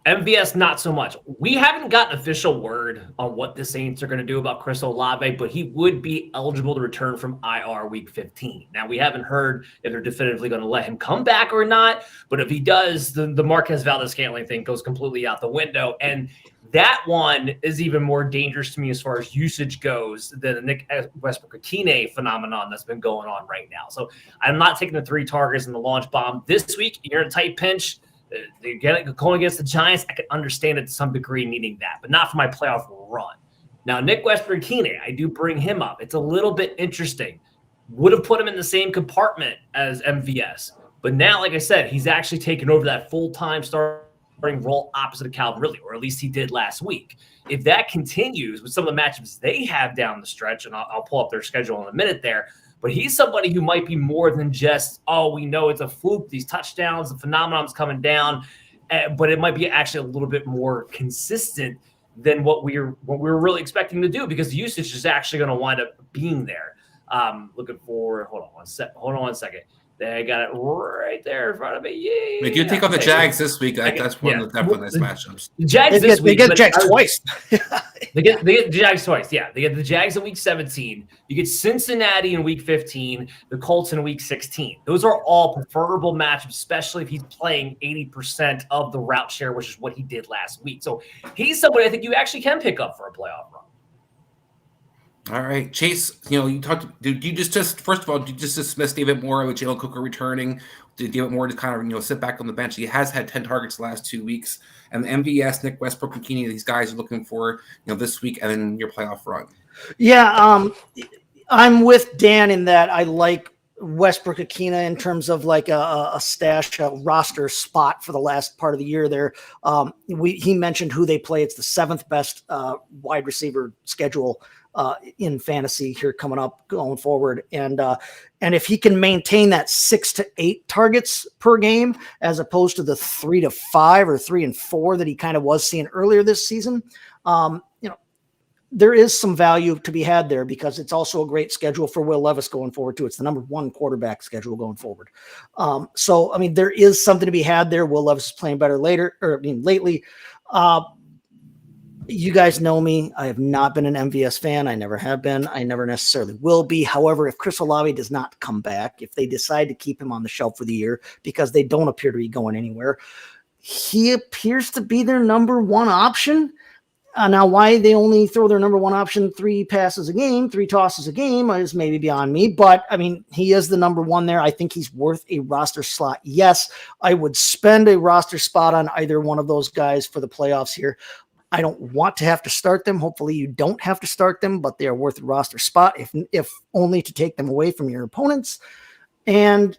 MVS, not so much. We haven't gotten official word on what the Saints are going to do about Chris Olave, but he would be eligible to return from IR week 15. Now, we haven't heard if they're definitively going to let him come back or not, but if he does, the Marquez Valdes-Scantling thing goes completely out the window. And that one is even more dangerous to me as far as usage goes than the Nick Westbrook-Ikhine phenomenon that's been going on right now. So I'm not taking the 3 targets and the launch bomb. This week, you're in a tight pinch. Going against the Giants, I can understand it to some degree needing that, but not for my playoff run. Now, Nick Westbrook-Ikhine, I do bring him up. It's a little bit interesting. Would have put him in the same compartment as MVS. But now, like I said, he's actually taken over that full-time starting role opposite of Calvin Ridley, or at least he did last week. If that continues with some of the matchups they have down the stretch, and I'll pull up their schedule in a minute there, but he's somebody who might be more than just, oh, we know it's a fluke, these touchdowns, the phenomenon's coming down, but it might be actually a little bit more consistent than what we were really expecting to do because the usage is actually going to wind up being there. Looking for, hold on one second. I got it right there in front of me. Yeah. They do take on the Jags this week. That's one of the nice matchups. The Jags this week. They get Jags twice. They get the Jags twice. Yeah. They get the Jags in week 17. You get Cincinnati in week 15, the Colts in week 16. Those are all preferable matchups, especially if he's playing 80% of the route share, which is what he did last week. So he's somebody I think you actually can pick up for a playoff run. All right, Chase, you talked. Did you just first of all, did you just dismiss David Moore with Jalen Coker returning? Did David Moore just kind of sit back on the bench? He has had 10 targets the last 2 weeks, and the MVS, Nick Westbrook-Ikhine, these guys are looking for this week and then your playoff run. Yeah, I'm with Dan in that I like Westbrook-Ikhine in terms of like a stash, a roster spot for the last part of the year there. He mentioned who they play. It's the 7th best wide receiver schedule in fantasy here coming up going forward. And if he can maintain that 6 to 8 targets per game, as opposed to the 3 to 5 or 3 and 4 that he kind of was seeing earlier this season, there is some value to be had there because it's also a great schedule for Will Levis going forward too. It's the number 1 quarterback schedule going forward. So, I mean, there is something to be had there. Will Levis is playing better lately. You guys know me. I have not been an MVS fan. I never have been. I never necessarily will be. However, if Chris Olave does not come back, if they decide to keep him on the shelf for the year because they don't appear to be going anywhere, he appears to be their number 1 option. Now, why they only throw their number 1 option 3 passes a game, 3 tosses a game is maybe beyond me. But, I mean, he is the number 1 there. I think he's worth a roster slot. Yes, I would spend a roster spot on either one of those guys for the playoffs here. I don't want to have to start them. Hopefully you don't have to start them, but they are worth a roster spot, if only to take them away from your opponents. And,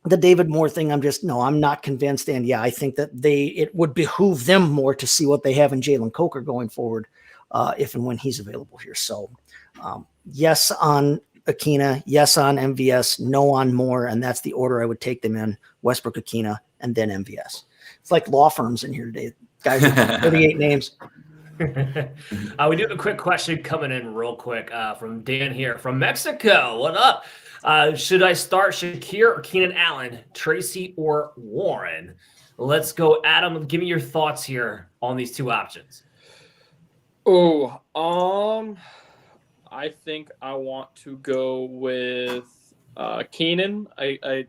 the David Moore thing, I'm not convinced. And yeah, I think that it would behoove them more to see what they have in Jalen Coker going forward, if and when he's available here. So yes on Ikhine, yes on MVS, no on Moore. And that's the order I would take them in: Westbrook-Ikhine and then MVS. It's like law firms in here today. Guys, 38 names. We do have a quick question coming in real quick from Dan here from Mexico. What up? Should I start Shakir or Keenan Allen, Tracy or Warren? Let's go, Adam. Give me your thoughts here on these 2 options. I think I want to go with Keenan. I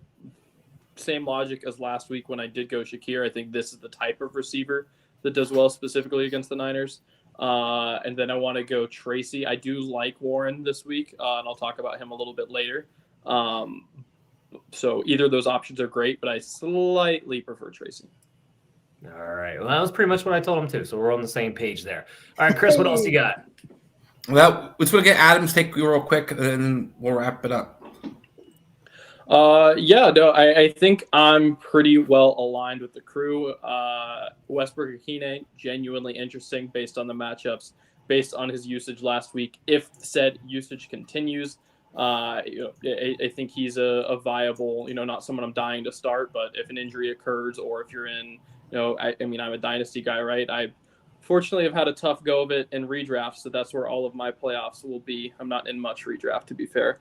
same logic as last week when I did go Shakir. I think this is the type of receiver that does well specifically against the Niners. And then I want to go Tracy. I do like Warren this week, and I'll talk about him a little bit later. So either of those options are great, but I slightly prefer Tracy. All right. Well, that was pretty much what I told him too. So we're on the same page there. All right, Chris, what else you got? Well, let's get Adam's take real quick, and then we'll wrap it up. I think I'm pretty well aligned with the crew. Westbrook-Ikhine, genuinely interesting based on the matchups. based on his usage last week. If said usage continues, I think he's a viable, not someone I'm dying to start, but if an injury occurs or if you're in, I'm a Dynasty guy, right? I fortunately have had a tough go of it in redraft, so that's where all of my playoffs will be. I'm not in much redraft, to be fair.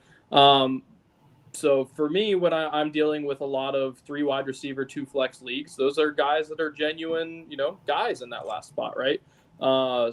So for me, when I'm dealing with a lot of 3 wide receiver, 2 flex leagues, those are guys that are genuine, guys in that last spot, right?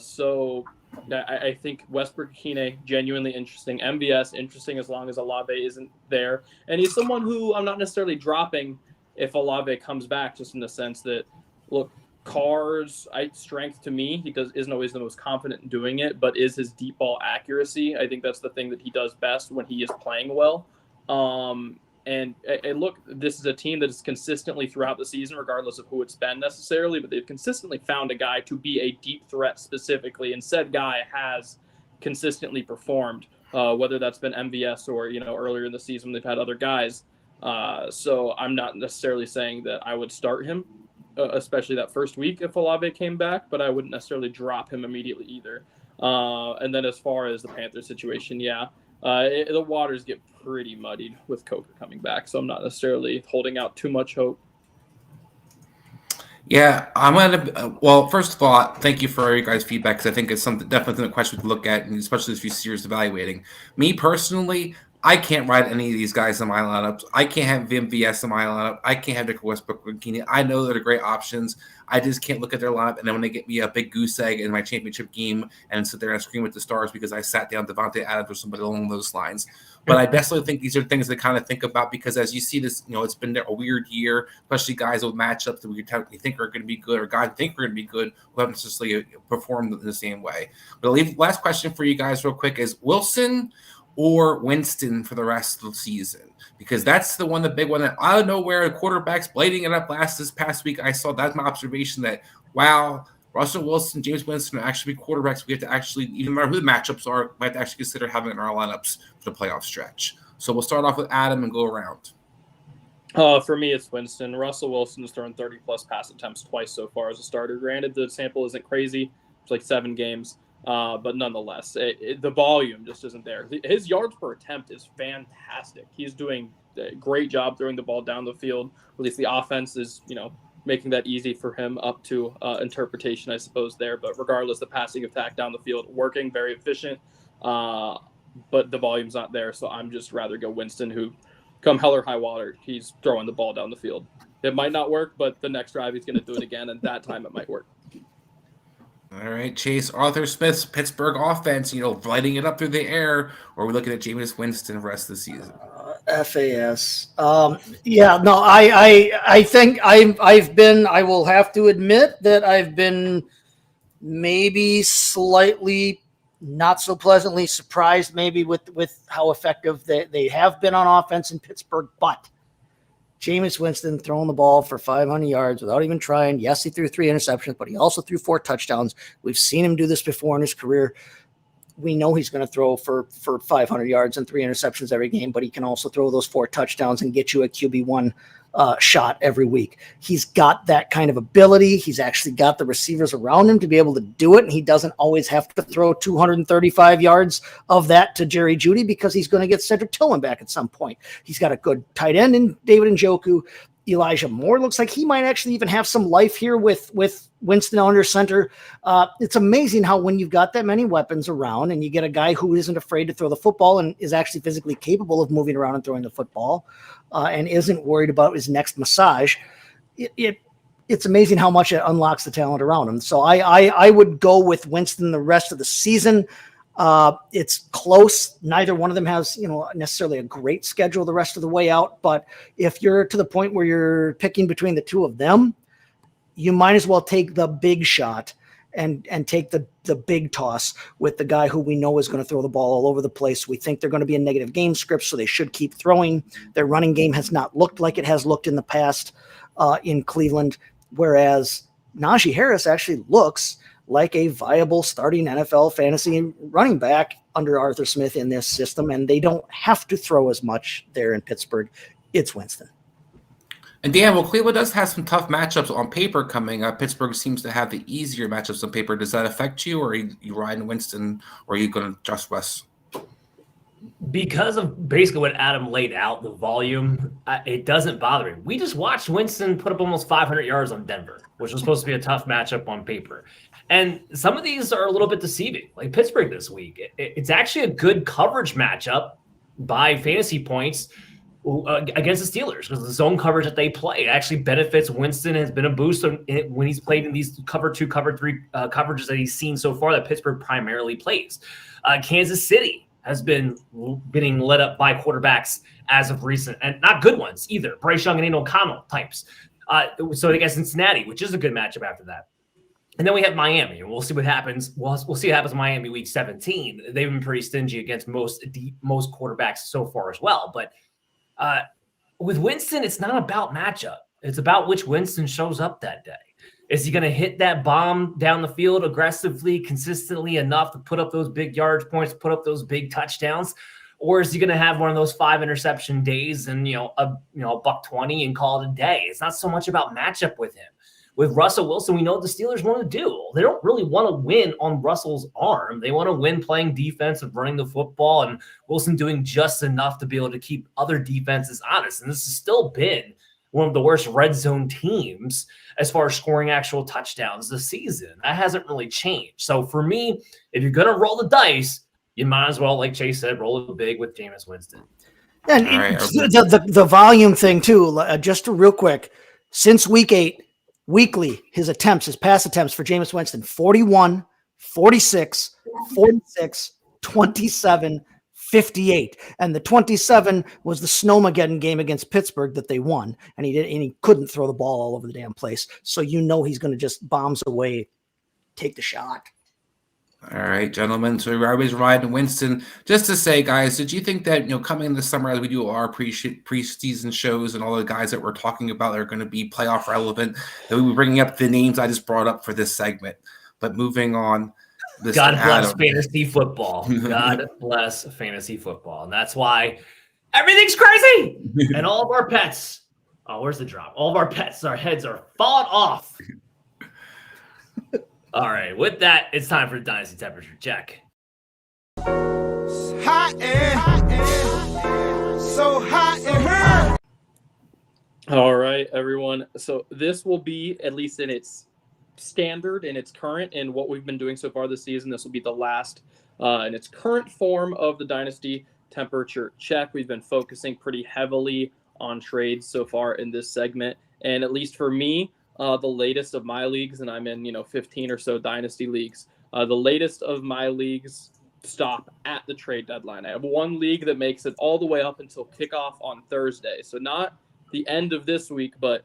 So I think Westbrook-Ikine, genuinely interesting. MVS, interesting as long as Olave isn't there. And he's someone who I'm not necessarily dropping if Olave comes back, just in the sense that, look, Carr's strength to me, he isn't always the most confident in doing it, but is his deep ball accuracy. I think that's the thing that he does best when he is playing well. And look, this is a team that is consistently throughout the season, regardless of who it's been necessarily, but they've consistently found a guy to be a deep threat specifically, and said guy has consistently performed, whether that's been MVS or, earlier in the season they've had other guys. So I'm not necessarily saying that I would start him, especially that first week if Olave came back, but I wouldn't necessarily drop him immediately either. And then as far as the Panthers situation, the waters get pretty muddied with Coker coming back, so I'm not necessarily holding out too much hope. Yeah, I'm gonna. Well, first of all, thank you for your guys' feedback, because I think it's definitely a question to look at, and especially if you're serious evaluating. Me personally, I can't ride any of these guys in my lineups. I can't have VMVS in my lineup. I can't have Nick Westbrook. I know they're great options. I just can't look at their lineup and then when they get me a big goose egg in my championship game and sit there and scream at the stars because I sat down Devontae Adams or somebody along those lines. But I definitely think these are things to kind of think about, because as you see this, it's been a weird year, especially guys with matchups that we think are going to be good, or guys think are going to be good who haven't necessarily performed in the same way. But last question for you guys real quick is Wilson or Winston for the rest of the season? Because that's the big one that out of nowhere, the quarterbacks blading it up this past week. I saw that's my observation that, wow, Russell Wilson, James Winston are actually quarterbacks we have to actually, even no matter who the matchups are, we have to actually consider having in our lineups for the playoff stretch. So we'll start off with Adam and go around. For me, it's Winston. Russell Wilson has thrown 30-plus pass attempts twice so far as a starter. Granted, the sample isn't crazy. It's like 7 games. But nonetheless, the volume just isn't there. His yards per attempt is fantastic. He's doing a great job throwing the ball down the field. At least the offense is, making that easy for him up to interpretation, I suppose, there. But regardless, the passing attack down the field, working, very efficient. But the volume's not there, so I'm just rather go Winston, who, come hell or high water, he's throwing the ball down the field. It might not work, but the next drive he's going to do it again, and that time it might work. All right, Chase, Arthur Smith's Pittsburgh offense, lighting it up through the air, or are we looking at Jameis Winston the rest of the season? FAS. I think I will have to admit that I've been maybe slightly not so pleasantly surprised maybe with how effective they have been on offense in Pittsburgh, but Jameis Winston throwing the ball for 500 yards without even trying. Yes, he threw 3 interceptions, but he also threw 4 touchdowns. We've seen him do this before in his career. We know he's going to throw for 500 yards and 3 interceptions every game, but he can also throw those 4 touchdowns and get you a QB1 shot every week. He's got that kind of ability. He's actually got the receivers around him to be able to do it, and he doesn't always have to throw 235 yards of that to Jerry Jeudy because he's going to get Cedric Tillman back at some point. He's got a good tight end in David Njoku. Elijah Moore looks like he might actually even have some life here with Winston under center. It's amazing how when you've got that many weapons around and you get a guy who isn't afraid to throw the football and is actually physically capable of moving around and throwing the football and isn't worried about his next massage, it's amazing how much it unlocks the talent around him. So I would go with Winston the rest of the season. It's close. Neither one of them has, necessarily a great schedule the rest of the way out. But if you're to the point where you're picking between the two of them, you might as well take the big shot and take the big toss with the guy who we know is going to throw the ball all over the place. We think they're going to be a negative game script, so they should keep throwing. Their running game has not looked like it has looked in the past in Cleveland, whereas Najee Harris actually looks like a viable starting NFL fantasy running back under Arthur Smith in this system, and they don't have to throw as much there in Pittsburgh. It's Winston. And Dan, well, Cleveland does have some tough matchups on paper coming up. Pittsburgh seems to have the easier matchups on paper. Does that affect you, or are you riding Winston, or are you going to trust Wes? Because of basically what Adam laid out, the volume, it doesn't bother me. We just watched Winston put up almost 500 yards on Denver, which was supposed to be a tough matchup on paper. And some of these are a little bit deceiving, like Pittsburgh this week. It's actually a good coverage matchup by fantasy points against the Steelers, because the zone coverage that they play actually benefits Winston. Has been a boost when he's played in these cover 2, cover 3 coverages that he's seen so far that Pittsburgh primarily plays. Kansas City has been getting lit up by quarterbacks as of recent, and not good ones either. Bryce Young and Aiden O'Connell types. So they got Cincinnati, which is a good matchup after that. And then we have Miami, and we'll see what happens. We'll see what happens in Miami week 17. They've been pretty stingy against most quarterbacks so far as well. But with Winston, it's not about matchup. It's about which Winston shows up that day. Is he going to hit that bomb down the field aggressively, consistently enough to put up those big yardage points, put up those big touchdowns? Or is he going to have one of those 5 interception days and, a $120 and call it a day? It's not so much about matchup with him. With Russell Wilson, we know what the Steelers want to do. They don't really want to win on Russell's arm. They want to win playing defense and running the football, and Wilson doing just enough to be able to keep other defenses honest. And this has still been one of the worst red zone teams as far as scoring actual touchdowns this season. That hasn't really changed. So for me, if you're going to roll the dice, you might as well, like Chase said, roll it big with Jameis Winston. And the volume thing too, just real quick, since week 8, weekly, his pass attempts for Jameis Winston, 41, 46, 46, 27, 58. And the 27 was the Snowmageddon game against Pittsburgh that they won. And he couldn't throw the ball all over the damn place. So he's going to just bombs away, take the shot. All right, gentlemen. So we're always riding Winston. Just to say, guys, did you think that, coming in this summer as we do our preseason shows and all the guys that we're talking about that are going to be playoff relevant, that we were bringing up the names I just brought up for this segment? But moving on. God bless fantasy football. God bless fantasy football. And that's why everything's crazy. And all of our pets, where's the drop? All of our pets, our heads are falling off. All right, with that, it's time for the Dynasty temperature check. Hot air, so hot in here. All right, everyone. So this will be, at least in its standard, in its current, and what we've been doing so far this season, this will be the last in its current form of the Dynasty temperature check. We've been focusing pretty heavily on trades so far in this segment, and at least for me, the latest of my leagues, and I'm in 15 or so Dynasty leagues, the latest of my leagues stop at the trade deadline. I have one league that makes it all the way up until kickoff on Thursday, so not the end of this week, but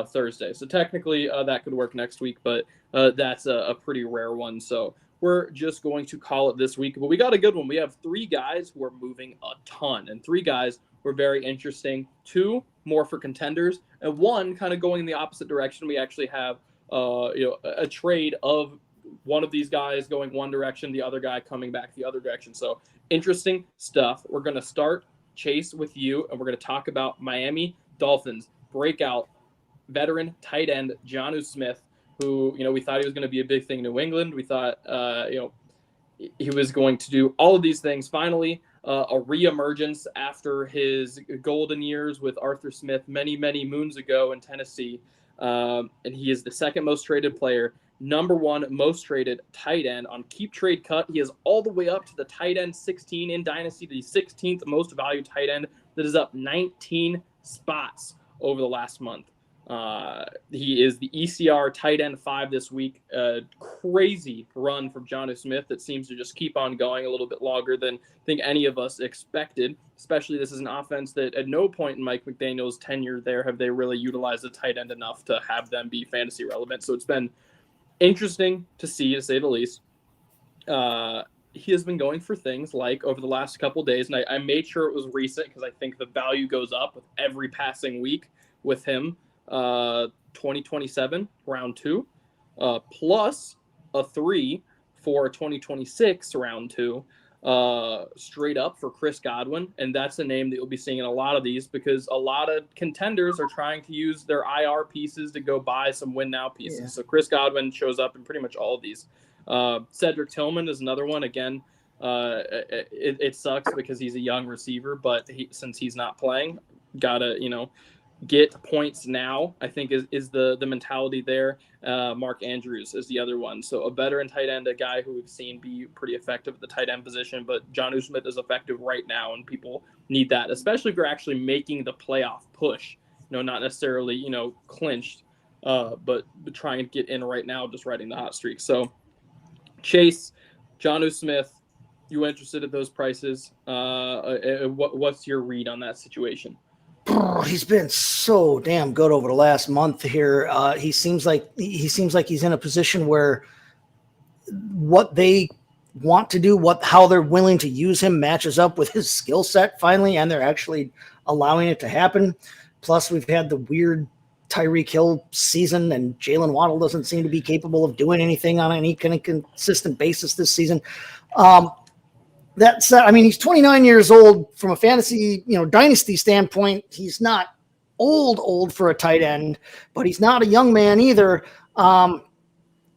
Thursday. So technically that could work next week, but that's a pretty rare one. So we're just going to call it this week. But we got a good one. We have 3 guys who are moving a ton, and 3 guys who are very interesting. 2 more for contenders, and 1 kind of going in the opposite direction. We actually have a trade of one of these guys going one direction, the other guy coming back the other direction. So interesting stuff. We're going to start, Chase, with you, and we're going to talk about Miami Dolphins breakout veteran tight end Jonnu Smith, who we thought he was going to be a big thing in New England. We thought he was going to do all of these things. Finally, a reemergence after his golden years with Arthur Smith many moons ago in Tennessee, and he is the second most traded player, number 1 most traded tight end on Keep Trade Cut. He is all the way up to the tight end 16 in Dynasty, the 16th most valued tight end. That is up 19 spots over the last month. He is the ECR tight end 5 this week. Crazy run from Jonnu Smith that seems to just keep on going a little bit longer than I think any of us expected. Especially this is an offense that at no point in Mike McDaniel's tenure there have they really utilized a tight end enough to have them be fantasy relevant. So it's been interesting to see, to say the least. He has been going for things like over the last couple of days, and I made sure it was recent because I think the value goes up with every passing week with him. 2027 round 2, plus a 3 for 2026 round 2. straight up for Chris Godwin, and that's a name that you'll be seeing in a lot of these because a lot of contenders are trying to use their IR pieces to go buy some win now pieces. Yeah. So Chris Godwin shows up in pretty much all of these. Cedric Tillman is another one. Again, it sucks because he's a young receiver, but since he's not playing, gotta get points now, I think is the mentality there. Mark Andrews is the other one. So a veteran tight end, a guy who we've seen be pretty effective at the tight end position, but Jonnu Smith is effective right now, and people need that, especially if you're actually making the playoff push. Not necessarily, clinched, but trying to get in right now, just riding the hot streak. So Chase, Jonnu Smith, you interested at those prices? What's your read on that situation? He's been so damn good over the last month here. He seems like he's in a position where what they want to do, how they're willing to use him matches up with his skill set finally, and they're actually allowing it to happen. Plus, we've had the weird Tyreek Hill season, and Jalen Waddle doesn't seem to be capable of doing anything on any kind of consistent basis this season. That said, he's 29 years old. From a fantasy, dynasty standpoint, he's not old for a tight end, but he's not a young man either.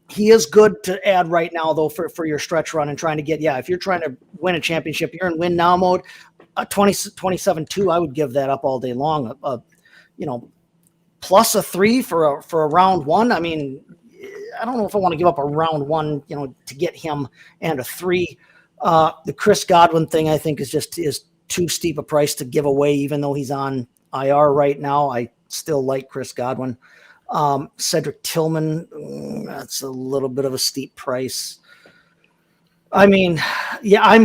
He is good to add right now, though, for your stretch run and trying to get, if you're trying to win a championship, you're in win now mode. 27-2, I would give that up all day long. Plus a 3 for a round one. I don't know if I want to give up a round one, to get him and a 3. The Chris Godwin thing, I think, is too steep a price to give away, even though he's on IR right now. I still like Chris Godwin. Cedric Tillman, that's a little bit of a steep price. I'm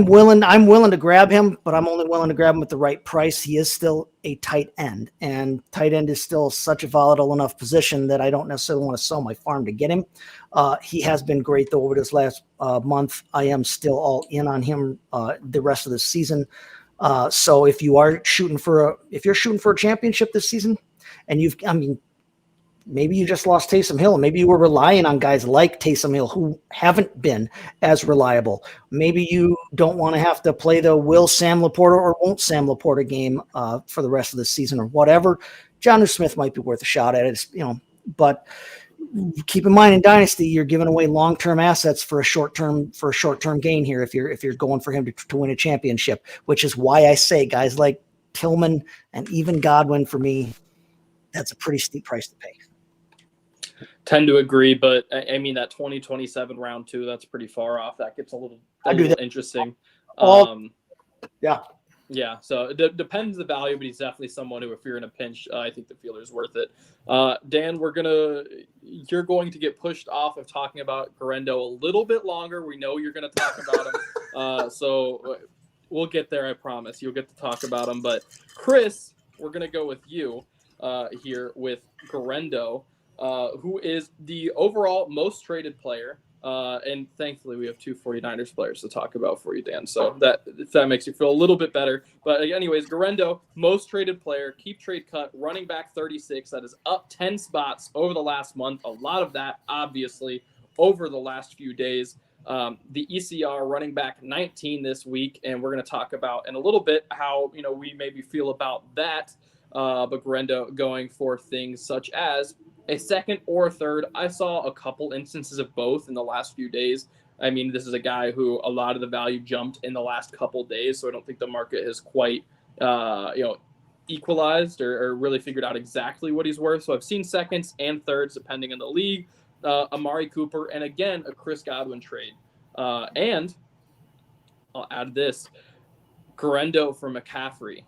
willing to grab him, but I'm only willing to grab him at the right price. He is still a tight end, and tight end is still such a volatile enough position that I don't necessarily want to sell my farm to get him. He has been great though over this last month. I am still all in on him the rest of the season. So if you're shooting for a championship this season, and maybe you just lost Taysom Hill, and maybe you were relying on guys like Taysom Hill who haven't been as reliable. Maybe you don't want to have to play the will Sam Laporta or won't Sam Laporta game for the rest of the season or whatever. Jonnu Smith might be worth a shot at it, but keep in mind in Dynasty, you're giving away long-term assets for a short-term gain here if you're going for him to win a championship, which is why I say guys like Tillman and even Godwin, for me, that's a pretty steep price to pay. Tend to agree, but that 2027 round 2, that's pretty far off. That gets a little interesting. Yeah. So it depends the value, but he's definitely someone who, if you're in a pinch, I think the fielder is worth it. Dan, you're going to get pushed off of talking about Guerendo a little bit longer. We know you're going to talk about him, so we'll get there. I promise. You'll get to talk about him. But Chris, we're going to go with you here with Guerendo. Who is the overall most traded player. And thankfully, we have 2 49ers players to talk about for you, Dan. So if that makes you feel a little bit better. But anyways, Guerendo, most traded player, keep trade cut, running back 36. That is up 10 spots over the last month. A lot of that, obviously, over the last few days. The ECR running back 19 this week. And we're going to talk about in a little bit how, we maybe feel about that. But Guerendo going for things such as a second or a third. I saw a couple instances of both in the last few days. This is a guy who a lot of the value jumped in the last couple days, so I don't think the market has quite, equalized or really figured out exactly what he's worth. So I've seen seconds and thirds depending on the league. Amari Cooper, and again, a Chris Godwin trade. And I'll add this, Guerendo for McCaffrey.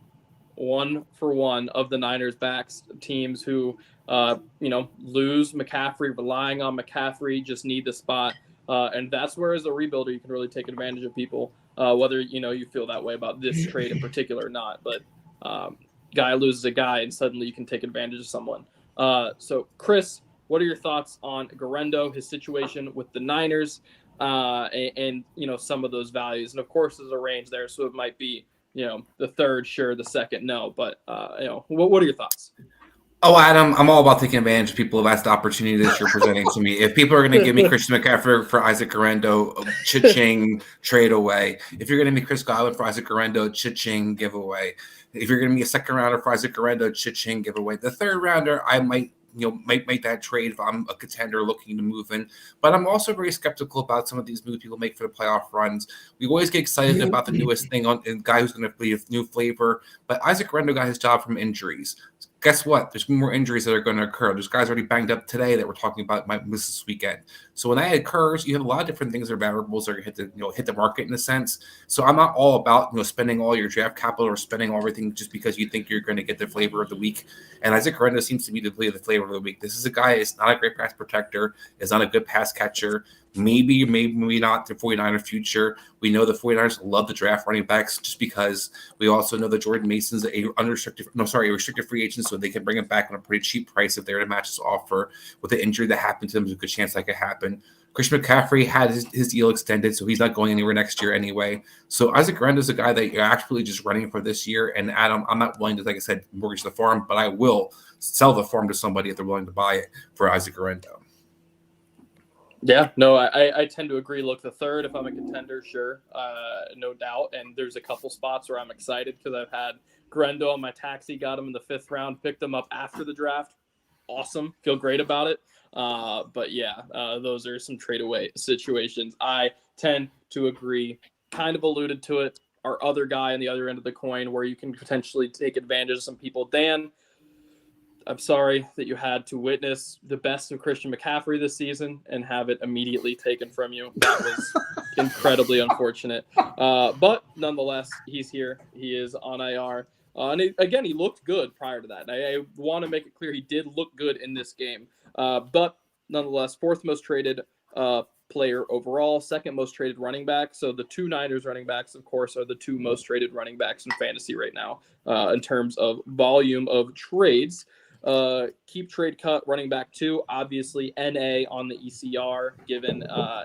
1-for-1 of the Niners backs teams who, lose McCaffrey, relying on McCaffrey, just need the spot. And that's where, as a rebuilder, you can really take advantage of people, whether, you feel that way about this trade in particular or not. But guy loses a guy, and suddenly you can take advantage of someone. So, Chris, what are your thoughts on Guerendo, his situation with the Niners, and some of those values? And, of course, there's a range there, so it might be, the third, sure, the second, no. But, what are your thoughts? Oh, Adam, I'm all about taking advantage of people. That's the opportunity that you're presenting to me. If people are going to give me Christian McCaffrey for Isaac Guerrero, cha-ching, trade away. If you're going to give me Chris Godwin for Isaac Guerrero, cha-ching, give away. If you're going to be a second rounder for Isaac Guerrero, cha-ching, give away. The third rounder, I might make that trade if I'm a contender looking to move in. But I'm also very skeptical about some of these moves people make for the playoff runs. We always get excited about the newest thing on a guy who's going to be a new flavor. But Isaac Guerrero got his job from injuries. Guess what? There's more injuries that are going to occur. There's guys already banged up today that we're talking about might miss this weekend. So when that occurs, you have a lot of different things that are variables that are hit the market in a sense. So I'm not all about spending all your draft capital or spending everything just because you think you're going to get the flavor of the week. And Isaac Guerrero seems to be the flavor of the week. This is a guy is not a great pass protector, is not a good pass catcher. Maybe not the 49er future. We know the 49ers love the draft running backs just because we also know that Jordan Mason's a restricted free agent, so they can bring him back on a pretty cheap price if they're to match his offer. With the injury that happened to him, there's a good chance that could happen. Christian McCaffrey had his deal extended, so he's not going anywhere next year anyway. So Isaac Guerrero is a guy that you're actually just running for this year. And Adam, I'm not willing to, like I said, mortgage the farm, but I will sell the farm to somebody if they're willing to buy it for Isaac Guerrero. Yeah, no, I tend to agree. Look, the third, if I'm a contender, sure, no doubt. And there's a couple spots where I'm excited because I've had Guerrero on my taxi, got him in the 5th round, picked him up after the draft. Awesome. Feel great about it. But yeah, those are some trade away situations. I tend to agree. Kind of alluded to it. Our other guy on the other end of the coin where you can potentially take advantage of some people. Dan, I'm sorry that you had to witness the best of Christian McCaffrey this season and have it immediately taken from you. That was incredibly unfortunate. But nonetheless, he's here. He is on IR. And he looked good prior to that. I want to make it clear he did look good in this game. But nonetheless, 4th most traded player overall, 2nd most traded running back. So the 2 Niners running backs, of course, are the 2 most traded running backs in fantasy right now in terms of volume of trades. Keep trade cut running back 2, obviously NA on the ECR given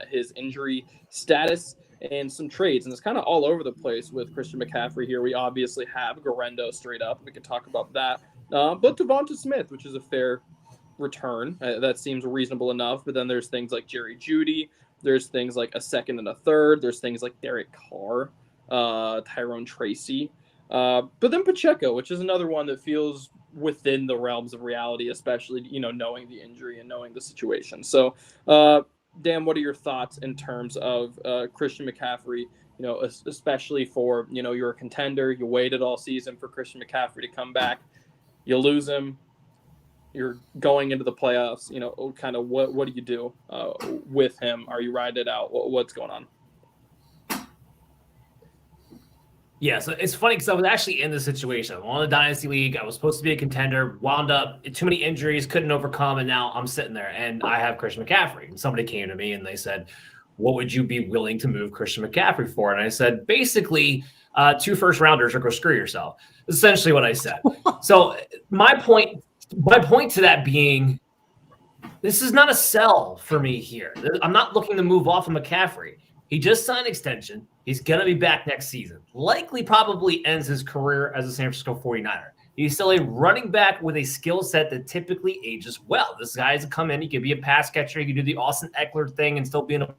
his injury status, and some trades. And it's kind of all over the place with Christian McCaffrey here. We obviously have Guerrero straight up. We can talk about that. But Devonta Smith, which is a fair return. That seems reasonable enough. But then there's things like Jerry Jeudy. There's things like a 2nd and a 3rd. There's things like Derek Carr, Tyrone Tracy. But then Pacheco, which is another one that feels within the realms of reality, especially, knowing the injury and knowing the situation. So, Dan, what are your thoughts in terms of Christian McCaffrey, especially for, you're a contender, you waited all season for Christian McCaffrey to come back, you lose him, you're going into the playoffs, kind of what do you do with him? Are you riding it out? What's going on? Yeah, so it's funny because I was actually in this situation. I'm on the Dynasty League. I was supposed to be a contender, wound up too many injuries, couldn't overcome, and now I'm sitting there and I have Christian McCaffrey. And somebody came to me and they said, what would you be willing to move Christian McCaffrey for? And I said, basically, 2 first-rounders or go screw yourself. Essentially what I said. So my point to that being, this is not a sell for me here. I'm not looking to move off of McCaffrey. He just signed an extension. He's going to be back next season. Likely probably ends his career as a San Francisco 49er. He's still a running back with a skill set that typically ages well. This guy has come in. He could be a pass catcher. He could do the Austin Eckler thing and still be in a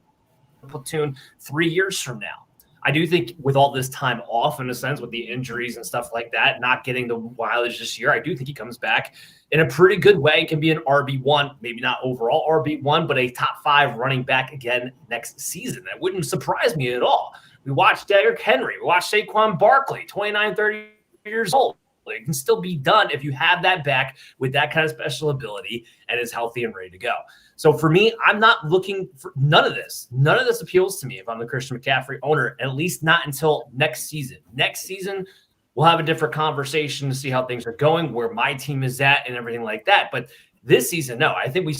platoon 3 years from now. I do think with all this time off, in a sense, with the injuries and stuff like that, not getting the mileage this year, I do think he comes back in a pretty good way and can be an RB1, maybe not overall RB1, but a top 5 running back again next season. That wouldn't surprise me at all. We watched Derrick Henry. We watched Saquon Barkley, 29, 30 years old. It can still be done if you have that back with that kind of special ability and is healthy and ready to go. So for me, I'm not looking for none of this. None of this appeals to me if I'm the Christian McCaffrey owner, at least not until next season. Next season, we'll have a different conversation to see how things are going, where my team is at and everything like that. But this season, no, I think we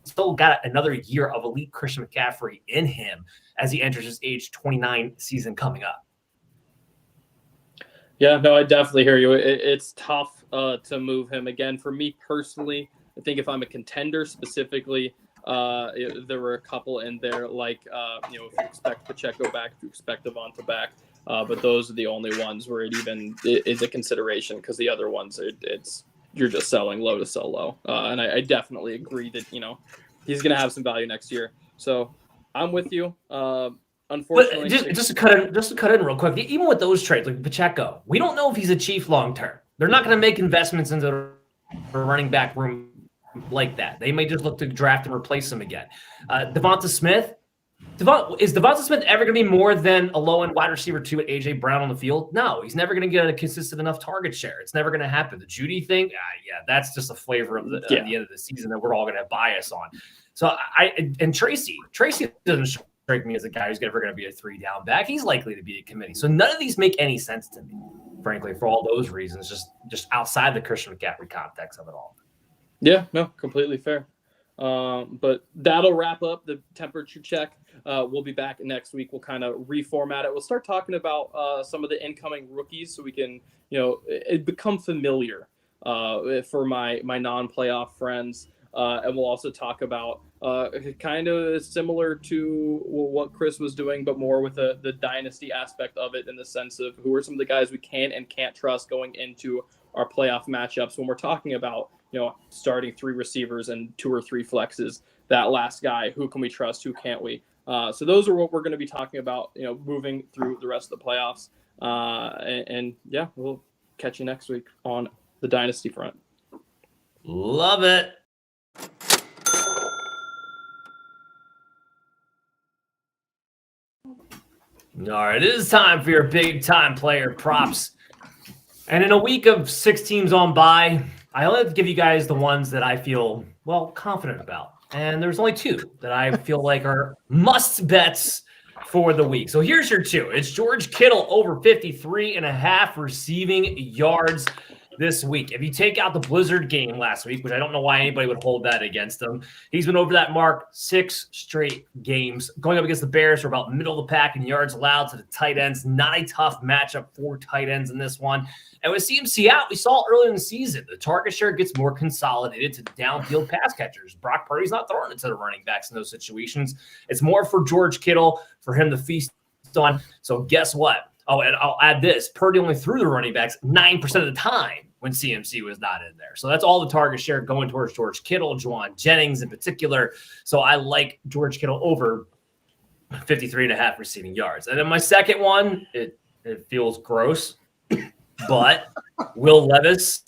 still got another year of elite Christian McCaffrey in him as he enters his age 29 season coming up. Yeah, no, I definitely hear you. It's tough to move him. Again, for me personally, I think if I'm a contender specifically, there were a couple in there like, if you expect Pacheco back, if you expect Devonta back, but those are the only ones where it even is a consideration because the other ones, you're just selling low to sell low. And I definitely agree that, he's going to have some value next year. So I'm with you. Unfortunately, but just to cut in real quick, even with those trades, like Pacheco, we don't know if he's a Chief long term. They're not going to make investments into the running back room like that. They may just look to draft and replace him again. Devonta Smith. Is Devonta Smith ever going to be more than a low-end wide receiver 2 at A.J. Brown on the field? No, he's never going to get a consistent enough target share. It's never going to happen. The Judy thing, that's just a flavor of the end of the season that we're all going to have bias on. So Tracy doesn't strike me as a guy who's ever going to be a 3-down back. He's likely to be a committee. So none of these make any sense to me, frankly, for all those reasons, just outside the Christian McCaffrey context of it all. Yeah, no, completely fair. But that'll wrap up the temperature check. We'll be back next week. We'll kind of reformat it. We'll start talking about some of the incoming rookies so we can, become familiar for my non-playoff friends. And we'll also talk about kind of similar to what Chris was doing, but more with the dynasty aspect of it in the sense of who are some of the guys we can and can't trust going into our playoff matchups when we're talking about, starting 3 receivers and 2 or 3 flexes. That last guy, who can we trust? Who can't we? So those are what we're going to be talking about, moving through the rest of the playoffs. And we'll catch you next week on the dynasty front. Love it. All right, it is time for your big time player props. And in a week of 6 teams on bye, I only have to give you guys the ones that I feel, confident about. And there's only 2 that I feel like are must bets for the week. So here's your 2. It's George Kittle over 53.5 receiving yards this week. If you take out the Blizzard game last week, which I don't know why anybody would hold that against him, he's been over that mark 6 straight games. Going up against the Bears for about middle of the pack in yards allowed to the tight ends. Not a tough matchup for tight ends in this one. And with CMC out, we saw early in the season, the target share gets more consolidated to downfield pass catchers. Brock Purdy's not throwing it to the running backs in those situations. It's more for George Kittle, for him to feast on. So guess what? Oh, and I'll add this. Purdy only threw the running backs 9% of the time when CMC was not in there. So that's all the target share going towards George Kittle, Juwan Jennings in particular. So I like George Kittle over 53.5 receiving yards. And then my second one, it feels gross, but Will Levis,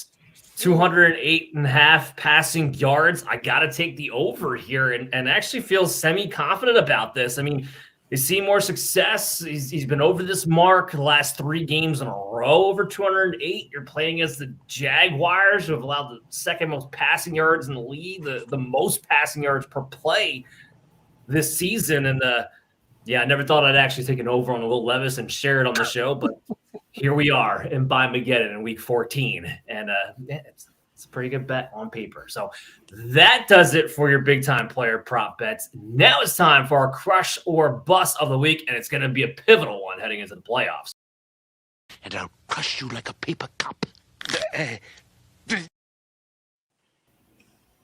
208.5 passing yards. I got to take the over here and actually feel semi-confident about this. I mean, he's seen more success. He's been over this mark the last 3 games in a row, over 208. You're playing against the Jaguars, who have allowed the second most passing yards in the league, the most passing yards per play this season. And I never thought I'd actually take an over on Will Levis and share it on the show, but here we are in Mageddon in week 14. And it's a pretty good bet on paper. So that does it for your big time player prop bets. Now it's time for our crush or bust of the week, and it's going to be a pivotal one heading into the playoffs. And I'll crush you like a paper cup.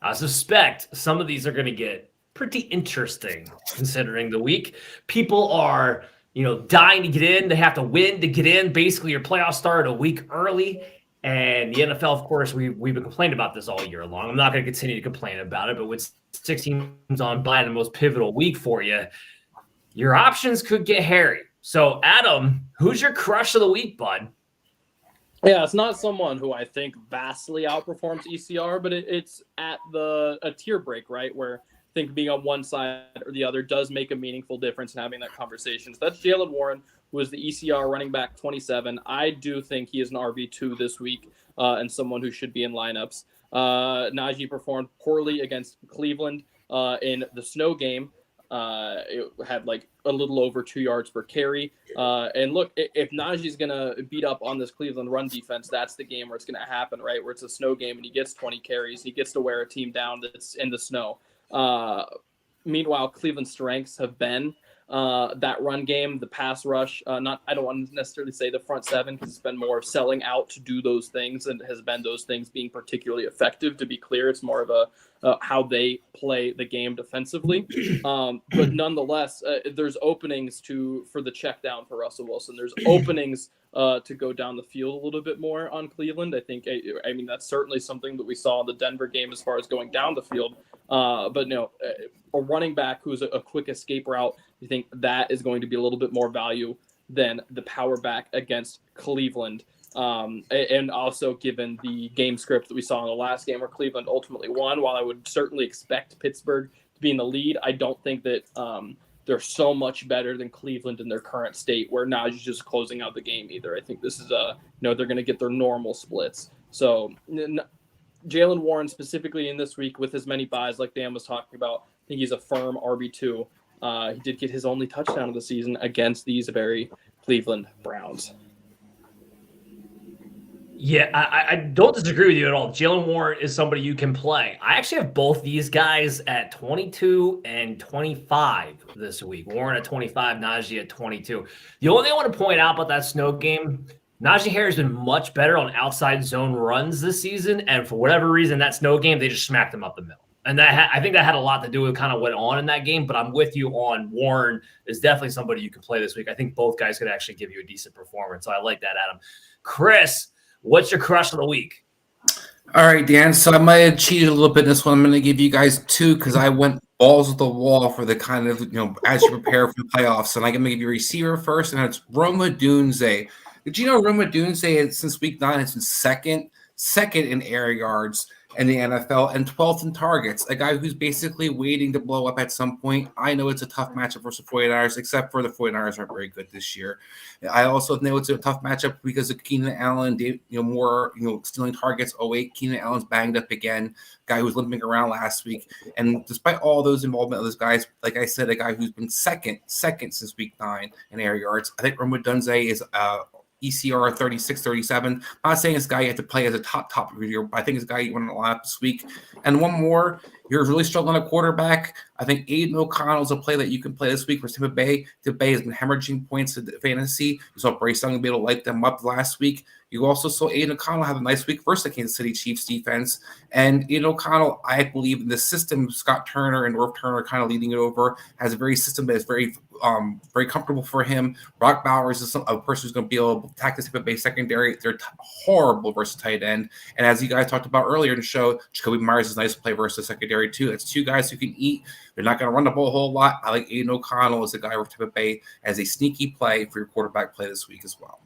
I suspect some of these are going to get pretty interesting considering the week. People are, dying to get in. They have to win to get in. Basically, your playoffs start a week early. And the NFL, of course, we've been complaining about this all year long. I'm not going to continue to complain about it, but with 6 teams on bye, the most pivotal week for you, your options could get hairy. So, Adam, who's your crush of the week, bud? Yeah, it's not someone who I think vastly outperforms ECR, but it's at a tier break, right, where I think being on one side or the other does make a meaningful difference in having that conversation. So that's Jaylen Warren, who is the ECR running back 27. I do think he is an RB2 this week and someone who should be in lineups. Najee performed poorly against Cleveland in the snow game. It had like a little over 2 yards per carry. And look, if Najee's going to beat up on this Cleveland run defense, that's the game where it's going to happen, right? Where it's a snow game and he gets 20 carries. He gets to wear a team down that's in the snow. Meanwhile, Cleveland's strengths have been that run game, the pass rush. I don't want to necessarily say the front 7 because it's been more selling out to do those things and has been those things being particularly effective. To be clear, it's more of a how they play the game defensively. But nonetheless, there's openings for the check down for Russell Wilson. There's openings to go down the field a little bit more on Cleveland. I think, I mean, that's certainly something that we saw in the Denver game as far as going down the field. But no, a running back who's a quick escape route, I think that is going to be a little bit more value than the power back against Cleveland. And also given the game script that we saw in the last game where Cleveland ultimately won, while I would certainly expect Pittsburgh to be in the lead, I don't think that they're so much better than Cleveland in their current state where Najee's just closing out the game either. I think this is they're going to get their normal splits. So Jaylen Warren specifically in this week with as many buys like Dan was talking about, I think he's a firm RB2. He did get his only touchdown of the season against these very Cleveland Browns. Yeah, I don't disagree with you at all. Jaylen Warren is somebody you can play. I actually have both these guys at 22 and 25 this week. Warren at 25, Najee at 22. The only thing I want to point out about that snow game, Najee Harris has been much better on outside zone runs this season, and for whatever reason, that snow game, they just smacked him up the middle. And I think that had a lot to do with kind of what went on in that game, but I'm with you on Warren is definitely somebody you can play this week. I think both guys could actually give you a decent performance, so I like that, Adam. Chris, what's your crush of the week? All right, Dan. So I might have cheated a little bit in this one. I'm going to give you guys two because I went balls to the wall for the kind of, as you prepare for the playoffs. And I'm going to give you a receiver first, and it's Rome Odunze. Did you know Rome Odunze since week 9 has been second in air yards in the NFL and 12th in targets, a guy who's basically waiting to blow up at some point. I know it's a tough matchup versus the 49ers, except for the 49ers aren't very good this year. I also know it's a tough matchup because of Keenan Allen, more stealing targets. 08, Keenan Allen's banged up again, guy who was limping around last week. And despite all those involvement of those guys, like I said, a guy who's been second since week 9 in air yards. I think Rome Odunze is ECR 36, 37. I'm not saying this guy you have to play as a top receiver, but I think this guy you want to line up this week. And one more, you're really struggling at quarterback. I think Aiden O'Connell is a play that you can play this week for Tampa Bay. Tampa Bay has been hemorrhaging points in fantasy. You saw Bryce Young be able to light them up last week. You also saw Aiden O'Connell have a nice week versus the Kansas City Chiefs defense. And Aiden O'Connell, I believe in the system, Scott Turner and North Turner kind of leading it over, has a very system that is very comfortable for him. Brock Bowers is a person who's going to be able to attack the Tampa Bay secondary. They're horrible versus tight end. And as you guys talked about earlier in the show, Jacoby Myers is nice to play versus the secondary too. That's two guys who can eat. They're not going to run the ball a whole lot. I like Aiden O'Connell as a guy for Tampa Bay as a sneaky play for your quarterback play this week as well.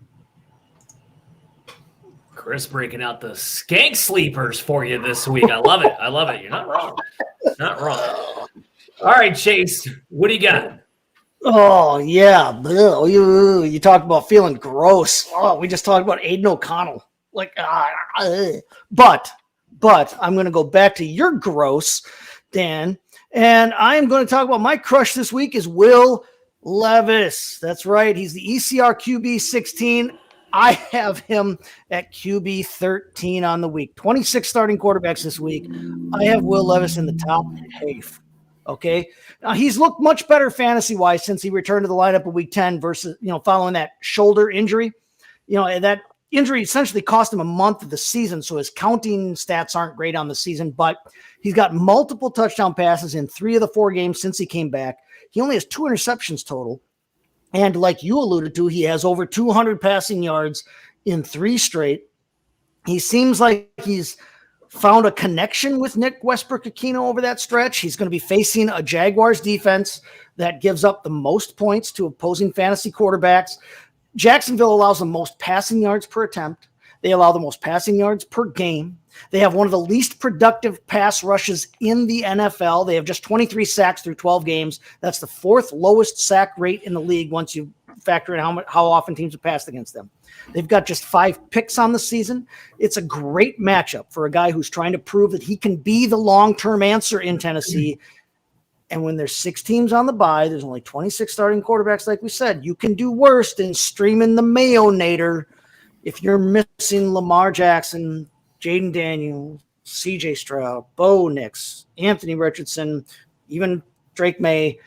Chris breaking out the skank sleepers for you this week. I love it. You're not wrong. Not wrong. All right, Chase, what do you got? Oh, yeah. You talked about feeling gross. Oh, we just talked about Aiden O'Connell. But I'm going to go back to your gross, Dan, and I'm going to talk about my crush this week is Will Levis. That's right. He's the ECR QB 16. I have him at QB 13 on the week. 26 starting quarterbacks this week. I have Will Levis in the top half. Okay. Now he's looked much better fantasy-wise since he returned to the lineup in week 10 versus, following that shoulder injury. That injury essentially cost him a month of the season, so his counting stats aren't great on the season, but he's got multiple touchdown passes in 3 of the 4 games since he came back. He only has 2 interceptions total. And like you alluded to, he has over 200 passing yards in 3 straight. He seems like he's found a connection with Nick Westbrook-Aquino over that stretch. He's going to be facing a Jaguars defense that gives up the most points to opposing fantasy quarterbacks. Jacksonville allows the most passing yards per attempt. They allow the most passing yards per game. They have one of the least productive pass rushes in the NFL. They have just 23 sacks through 12 games. That's the 4th lowest sack rate in the league once you factor in how often teams have passed against them. They've got just 5 picks on the season. It's a great matchup for a guy who's trying to prove that he can be the long-term answer in Tennessee. And when there's 6 teams on the bye, there's only 26 starting quarterbacks, like we said. You can do worse than streaming the Mayo-nator if you're missing Lamar Jackson, Jaden Daniels, CJ Stroud, Bo Nix, Anthony Richardson, even Drake May.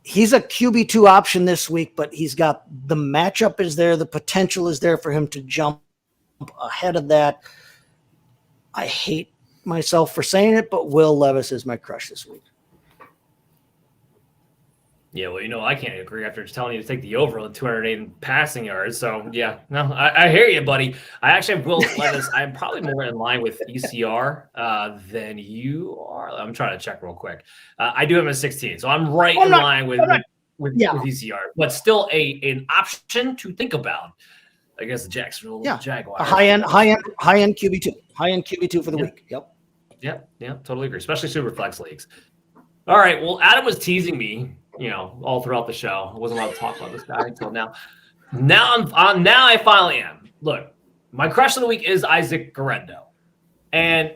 He's a QB2 option this week, but he's got the matchup is there. The potential is there for him to jump ahead of that. I hate myself for saying it, but Will Levis is my crush this week. Yeah, well, I can't agree after just telling you to take the over on the 208 passing yards. So, yeah, no, I hear you, buddy. I actually will let us. I'm probably more in line with ECR than you are. I'm trying to check real quick. I do have him at 16, so I'm right in line with ECR, but still an option to think about. I guess the Jacksonville Jaguars. A high end QB2 for the week. Yep. Yeah, totally agree, especially super flex leagues. All right, well, Adam was teasing me, all throughout the show. I wasn't allowed to talk about this guy until now. Now I finally am. Look, my crush of the week is Isaac Guerrero, and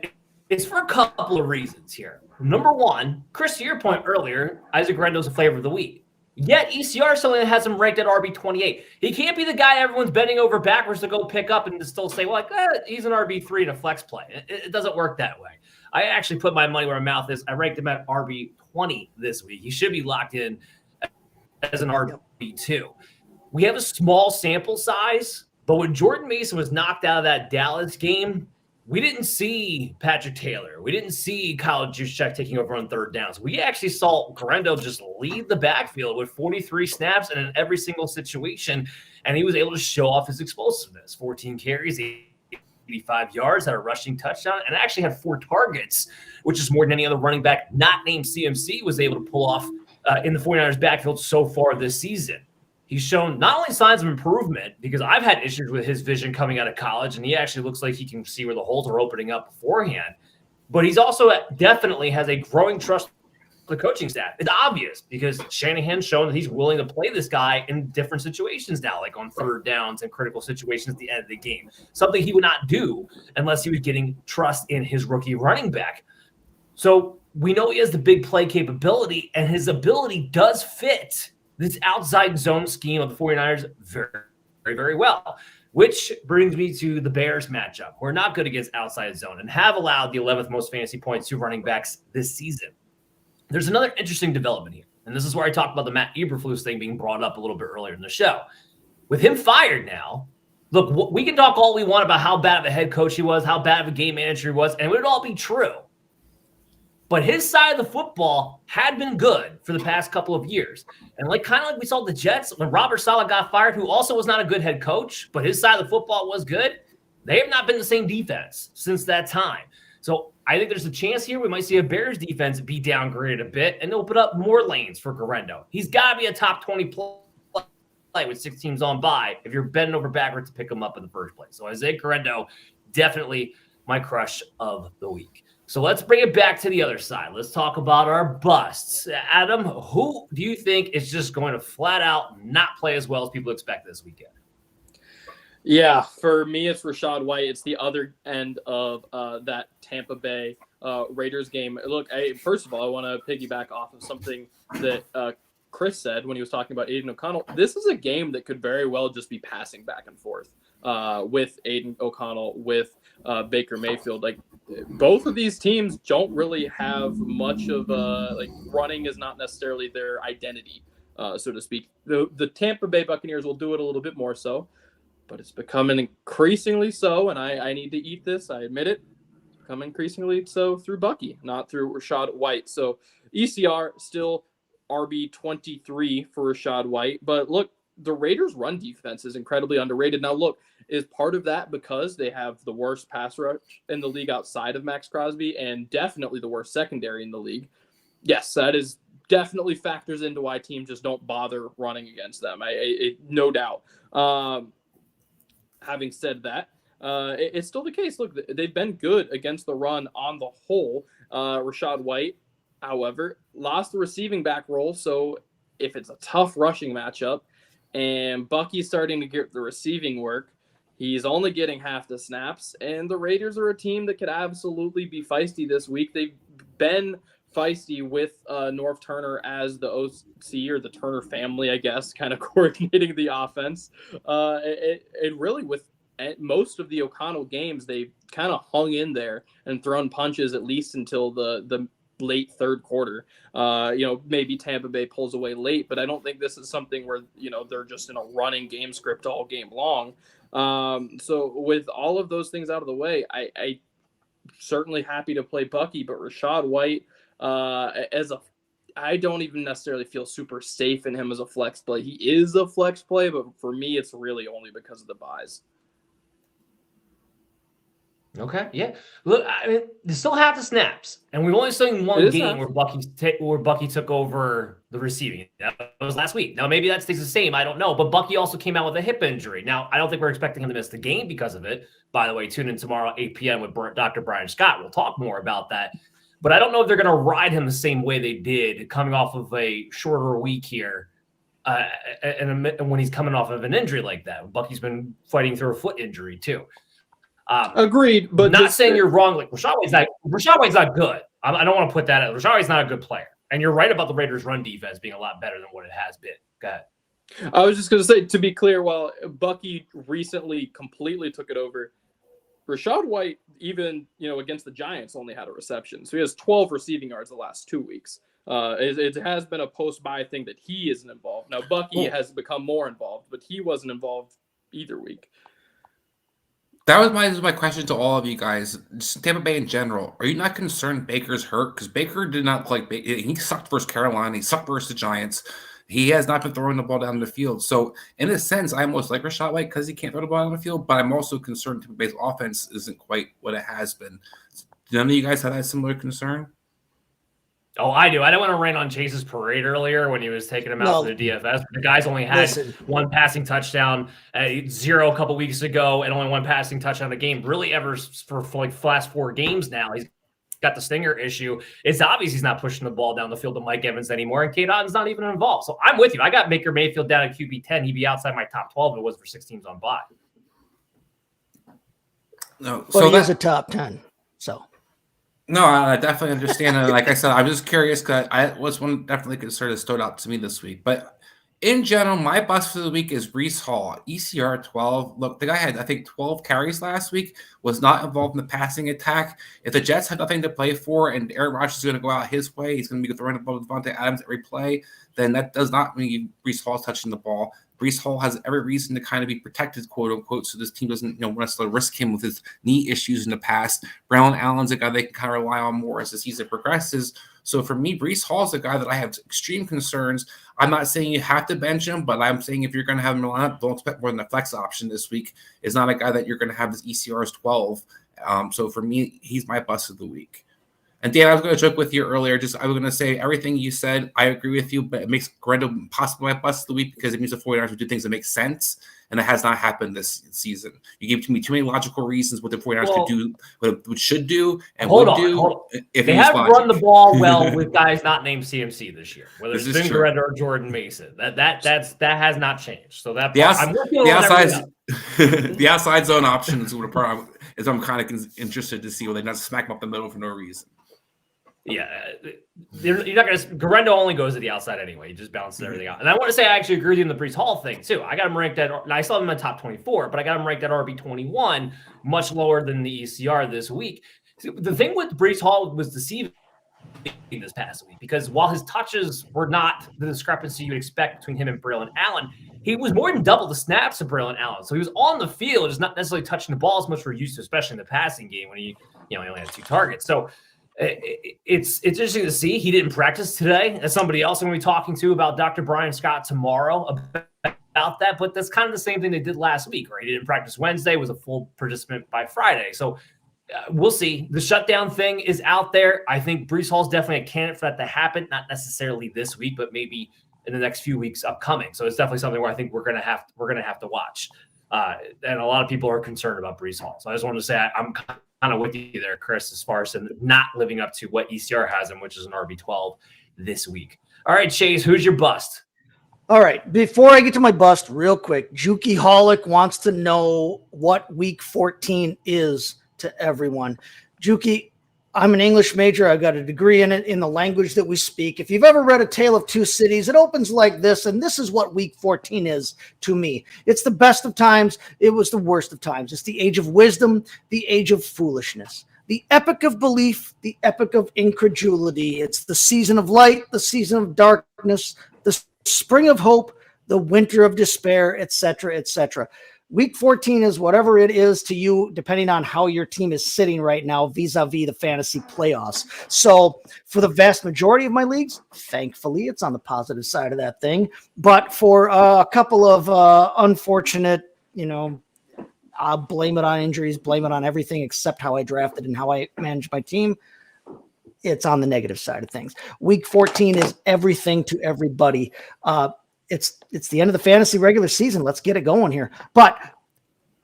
it's for a couple of reasons here. Number one, Chris, to your point earlier, Isaac Guerrero is a flavor of the week. Yet ECR suddenly has him ranked at RB28. He can't be the guy everyone's bending over backwards to go pick up and to still say, well, he's an RB3 in a flex play. It doesn't work that way. I actually put my money where my mouth is. I ranked him at RB20 this week. He should be locked in as an RB2. We have a small sample size, but when Jordan Mason was knocked out of that Dallas game, we didn't see Patrick Taylor. We didn't see Kyle Juszczyk taking over on third downs. We actually saw Guerrero just lead the backfield with 43 snaps and in every single situation, and he was able to show off his explosiveness. 14 carries, 85 yards, had a rushing touchdown, and actually had 4 targets, which is more than any other running back not named CMC was able to pull off in the 49ers backfield so far this season. He's shown not only signs of improvement, because I've had issues with his vision coming out of college, and he actually looks like he can see where the holes are opening up beforehand, but he's also definitely has a growing trust with the coaching staff. It's obvious because Shanahan's shown that he's willing to play this guy in different situations now, like on third downs and critical situations at the end of the game, something he would not do unless he was getting trust in his rookie running back. So we know he has the big play capability, and his ability does fit this outside zone scheme of the 49ers very, very, very well, which brings me to the Bears matchup. We're not good against outside zone and have allowed the 11th most fantasy points to running backs this season. There's another interesting development here, and this is where I talked about the Matt Eberflus thing being brought up a little bit earlier in the show. With him fired now, look, we can talk all we want about how bad of a head coach he was, how bad of a game manager he was, and it would all be true. But his side of the football had been good for the past couple of years. And kind of like we saw the Jets when Robert Saleh got fired, who also was not a good head coach, but his side of the football was good. They have not been the same defense since that time. So I think there's a chance here we might see a Bears defense be downgraded a bit and open up more lanes for Guerrero. He's got to be a top 20 play with 6 teams on bye if you're bending over backwards to pick him up in the first place. So Isaiah Guerrero, definitely my crush of the week. So let's bring it back to the other side. Let's talk about our busts. Adam, who do you think is just going to flat out not play as well as people expect this weekend? Yeah, for me, it's Rachaad White. It's the other end of that Tampa Bay Raiders game. Look, first of all, I want to piggyback off of something that Chris said when he was talking about Aiden O'Connell. This is a game that could very well just be passing back and forth with Aiden O'Connell, with Baker Mayfield. Both of these teams don't really have much of running is not necessarily their identity, so to speak. The Tampa Bay Buccaneers will do it a little bit more so, but it's becoming increasingly so, and I need to eat this, I admit it. It's becoming increasingly so through Bucky, not through Rachaad White. So ECR still RB23 for Rachaad White, but look, the Raiders' run defense is incredibly underrated. Now, look, is part of that because they have the worst pass rush in the league outside of Max Crosby and definitely the worst secondary in the league? Yes, that is definitely factors into why teams just don't bother running against them. No doubt. Having said that, it's still the case. Look, they've been good against the run on the whole. Rachaad White, however, lost the receiving back role. So if it's a tough rushing matchup and Bucky's starting to get the receiving work, he's only getting half the snaps. And the Raiders are a team that could absolutely be feisty this week. They've been feisty with Norv Turner as the OC, or the Turner family, I guess, kind of coordinating the offense. It really, with most of the O'Connell games, they've kind of hung in there and thrown punches at least until the late third quarter. Maybe Tampa Bay pulls away late, but I don't think this is something where, they're just in a running game script all game long. So with all of those things out of the way, I certainly happy to play Bucky, but Rachaad White, as a I don't even necessarily feel super safe in him as a flex play. He is a flex play, but for me, it's really only because of the buys. Okay, yeah. Look, I mean, there's still half the snaps, and we've only seen one game where Bucky took over the receiving. That was last week. Now, maybe that stays the same. I don't know. But Bucky also came out with a hip injury. Now, I don't think we're expecting him to miss the game because of it. By the way, tune in tomorrow, 8 p.m. with Dr. Brian Scott. We'll talk more about that. But I don't know if they're going to ride him the same way they did coming off of a shorter week here. And when he's coming off of an injury like that. Bucky's been fighting through a foot injury, too. Agreed, but not saying you're wrong. Like Rashad White's not good. I don't want to put that out. Rashad White's not a good player, and you're right about the Raiders' run defense being a lot better than what it has been. Go ahead. I was just going to say, to be clear, while Bucky recently completely took it over, Rashad White, even against the Giants, only had a reception, so he has 12 receiving yards the last 2 weeks. It has been a post-bye thing that he isn't involved. Now Bucky has become more involved, but he wasn't involved either week. That was my question to all of you guys. Just Tampa Bay in general. Are you not concerned Baker's hurt? Because Baker did not play. He sucked versus Carolina. He sucked versus the Giants. He has not been throwing the ball down the field. So, in a sense, I almost like Rashad White because he can't throw the ball down the field. But I'm also concerned Tampa Bay's offense isn't quite what it has been. None of you guys have that similar concern? Oh, I do. I don't want to rain on Chase's parade earlier when he was taking him out for the DFS. The guy's only had one passing touchdown, 0 a couple weeks ago, and only one passing touchdown a game. Really, ever for like last 4 games now. He's got the stinger issue. It's obvious he's not pushing the ball down the field to Mike Evans anymore, and Kate Otton's not even involved. So I'm with you. I got Baker Mayfield down at QB 10. He'd be outside my top 12 if it was for 6 teams on bye. No, so he is a top 10. So. No, I definitely understand. And like I said, I'm just curious because I was one definitely concern that stood out to me this week. But in general, my bust for the week is Breece Hall, ECR 12. Look, the guy had, I think, 12 carries last week, was not involved in the passing attack. If the Jets have nothing to play for and Aaron Rodgers is going to go out his way, he's going to be throwing the ball to Devontae Adams every play, then that does not mean Breece Hall's touching the ball. Breece Hall has every reason to kind of be protected, quote unquote, so this team doesn't want us to risk him with his knee issues in the past. Braylon Allen's a guy they can kind of rely on more as the season progresses. So for me, Breece Hall's a guy that I have extreme concerns. I'm not saying you have to bench him, but I'm saying if you're going to have him lineup, don't expect more than a flex option this week. Is not a guy that you're going to have his ECR as 12. So for me, he's my bust of the week. And Dan, I was going to joke with you earlier. I was going to say everything you said, I agree with you, but it makes Grendo possibly my bust of the week because it means the 49ers would do things that make sense, and it has not happened this season. You gave me too many logical reasons what the 49ers could do, what it should do, and would do. If they have run the ball well with guys not named CMC this year, whether it's Vin Grendo or Jordan Mason. That has not changed. So that the outside zone option is what I'm kind of interested to see where they not smack them up the middle for no reason. Yeah, you're not going to. Garendo only goes to the outside anyway. He just balances everything out. And I want to say I actually agree with you in the Breece Hall thing too. I got him ranked at. I still have him in top 24, but I got him ranked at RB 21, much lower than the ECR this week. The thing with Breece Hall was deceiving this past week because while his touches were not the discrepancy you would expect between him and Braylon Allen, he was more than double the snaps of Braylon Allen. So he was on the field, just not necessarily touching the ball as much as we're used to, especially in the passing game when he only had 2 targets. So. It's interesting to see. He didn't practice today. As somebody else I'm going to be talking to about Dr. Brian Scott tomorrow about that, but that's kind of the same thing they did last week, right? He didn't practice Wednesday, was a full participant by Friday. So we'll see. The shutdown thing is out there. I think Breece Hall's definitely a candidate for that to happen, not necessarily this week, but maybe in the next few weeks upcoming. So it's definitely something where I think we're going to have to watch. And a lot of people are concerned about Breece Hall. So I just wanted to say I'm kind of with you there, Chris, as far as not living up to what ECR has him, which is an RB12 this week. All right, Chase, who's your bust? All right, before I get to my bust, real quick, Juki Holic wants to know what week 14 is to everyone. Juki, I'm an English major. I've got a degree in it, in the language that we speak. If you've ever read A Tale of Two Cities, it opens like this, and this is what week 14 is to me. It's the best of times. It was the worst of times. It's the age of wisdom, the age of foolishness, the epic of belief, the epic of incredulity. It's the season of light, the season of darkness, the spring of hope, the winter of despair, etc., etc. Week 14 is whatever it is to you, depending on how your team is sitting right now vis-a-vis the fantasy playoffs. So for the vast majority of my leagues, thankfully, it's on the positive side of that thing. But for a couple of unfortunate, I'll blame it on injuries, blame it on everything except how I drafted and how I managed my team. It's on the negative side of things. Week 14 is everything to everybody. It's the end of the fantasy regular season. Let's get it going here. But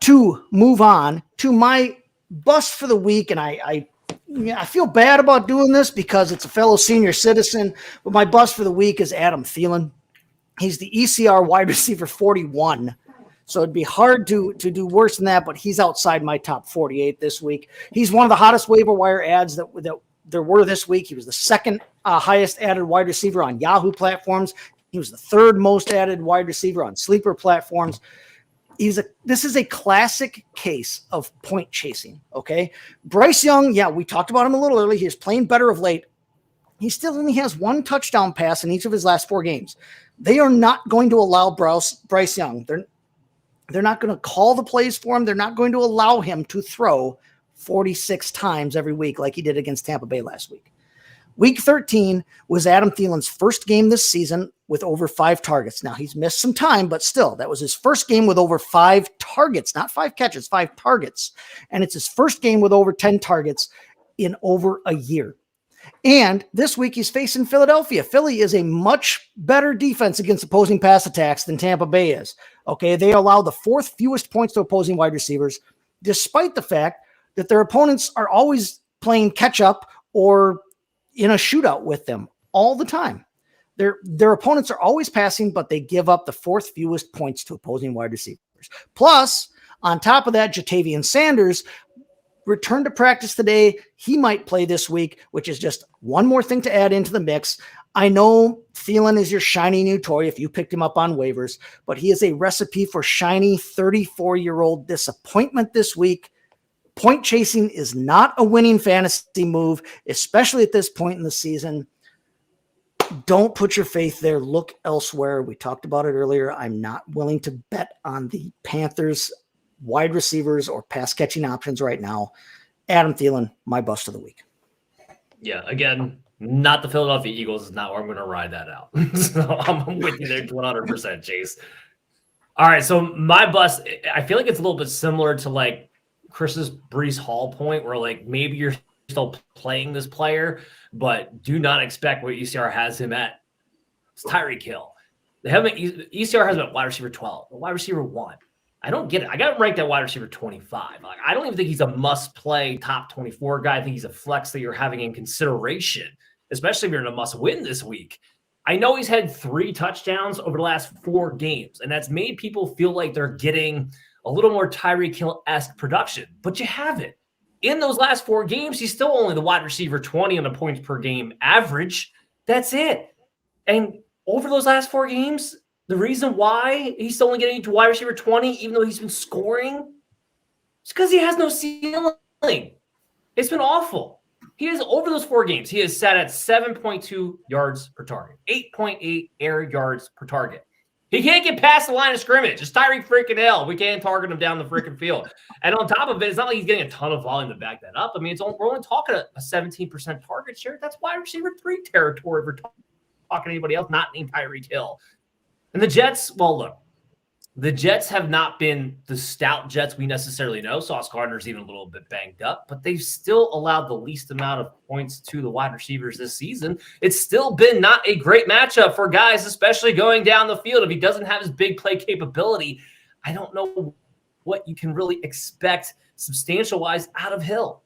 to move on to my bust for the week, and I feel bad about doing this because it's a fellow senior citizen, but my bust for the week is Adam Thielen. He's the ECR wide receiver 41. So it'd be hard to do worse than that, but he's outside my top 48 this week. He's one of the hottest waiver wire ads that there were this week. He was the second highest added wide receiver on Yahoo platforms. He was the third most added wide receiver on sleeper platforms. This is a classic case of point chasing. Okay. Bryce Young. Yeah. We talked about him a little early. He is playing better of late. He still only has one touchdown pass in each of his last 4 games. They are not going to allow Bryce Young. They're not going to call the plays for him. They're not going to allow him to throw 46 times every week like he did against Tampa Bay last week. Week 13 was Adam Thielen's first game this season with over 5 targets. Now, he's missed some time, but still, that was his first game with over 5 targets, not 5 catches, 5 targets. And it's his first game with over 10 targets in over a year. And this week he's facing Philadelphia. Philly is a much better defense against opposing pass attacks than Tampa Bay is. Okay, they allow the 4th fewest points to opposing wide receivers, despite the fact that their opponents are always playing catch up or in a shootout with them all the time. Their opponents are always passing, but they give up the 4th fewest points to opposing wide receivers. Plus, on top of that, Jatavian Sanders returned to practice today. He might play this week, which is just one more thing to add into the mix. I know Thielen is your shiny new toy if you picked him up on waivers, but he is a recipe for shiny 34-year-old disappointment this week. Point chasing is not a winning fantasy move, especially at this point in the season. Don't put your faith there. Look elsewhere. We talked about it earlier. I'm not willing to bet on the Panthers wide receivers or pass catching options right now. Adam Thielen, my bust of the week. Yeah, again, not the Philadelphia Eagles is not where I'm going to ride that out. So I'm with you there 100%, Chase. All right, so my bust, I feel like it's a little bit similar to like Chris's Breece Hall point where like maybe you're still playing this player, but do not expect what ECR has him at. It's Tyreek Hill. They haven't ECR has him at wide receiver 12, wide receiver 1. I don't get it. I got him ranked at wide receiver 25. Like, I don't even think he's a must-play top 24 guy. I think he's a flex that you're having in consideration, especially if you're in a must-win this week. I know he's had 3 touchdowns over the last 4 games, and that's made people feel like they're getting a little more Tyreek Hill-esque production, but you haven't. In those last 4 games, he's still only the wide receiver 20 on a points per game average. That's it. And over those last 4 games, the reason why he's still only getting to wide receiver 20, even though he's been scoring, is because he has no ceiling. It's been awful. He is over those 4 games. He has sat at 7.2 yards per target, 8.8 air yards per target. He can't get past the line of scrimmage. It's Tyreek freaking Hill. We can't target him down the freaking field. And on top of it, it's not like he's getting a ton of volume to back that up. I mean, we're only talking a 17% target share. That's wide receiver 3 territory. If we're talking to anybody else not named Tyreek Hill. And the Jets, well, look, the Jets have not been the stout Jets we necessarily know. Sauce Gardner's even a little bit banged up, but they've still allowed the least amount of points to the wide receivers this season. It's still been not a great matchup for guys, especially going down the field. If he doesn't have his big play capability, I don't know what you can really expect substantial-wise out of Hill.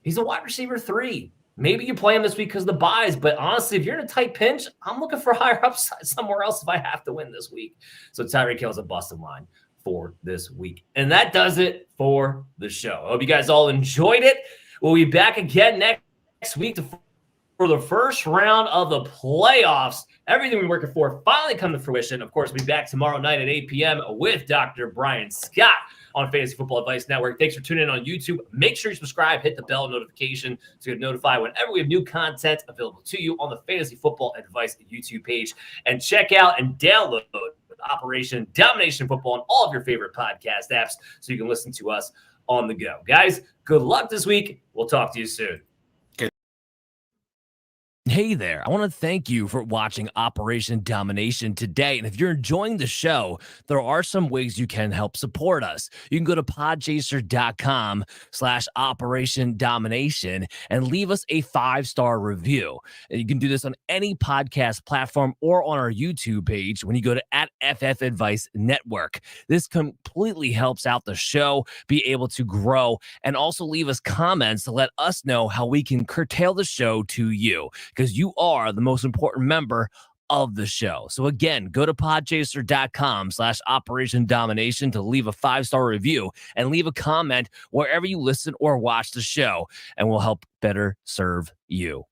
He's a wide receiver 3. Maybe you play him this week because of the buys, but honestly, if you're in a tight pinch, I'm looking for higher upside somewhere else if I have to win this week. So Tyreek Hill is a busted line for this week. And that does it for the show. I hope you guys all enjoyed it. We'll be back again next week for the first round of the playoffs. Everything we're working for finally come to fruition. Of course, we'll be back tomorrow night at 8 p.m. with Dr. Brian Scott on Fantasy Football Advice Network. Thanks for tuning in on YouTube. Make sure you subscribe, hit the bell notification so you're notified whenever we have new content available to you on the Fantasy Football Advice YouTube page. And check out and download Operation Domination Football on all of your favorite podcast apps so you can listen to us on the go. Guys, good luck this week. We'll talk to you soon. Hey there, I want to thank you for watching Operation Domination today. And if you're enjoying the show, there are some ways you can help support us. You can go to podchaser.com/Operation Domination and leave us a 5-star review. And you can do this on any podcast platform or on our YouTube page when you go to @FF Advice Network. This completely helps out the show be able to grow, and also leave us comments to let us know how we can curtail the show to you, because you are the most important member of the show. So again, go to podchaser.com/Operation Domination to leave a 5-star review and leave a comment wherever you listen or watch the show, and we'll help better serve you.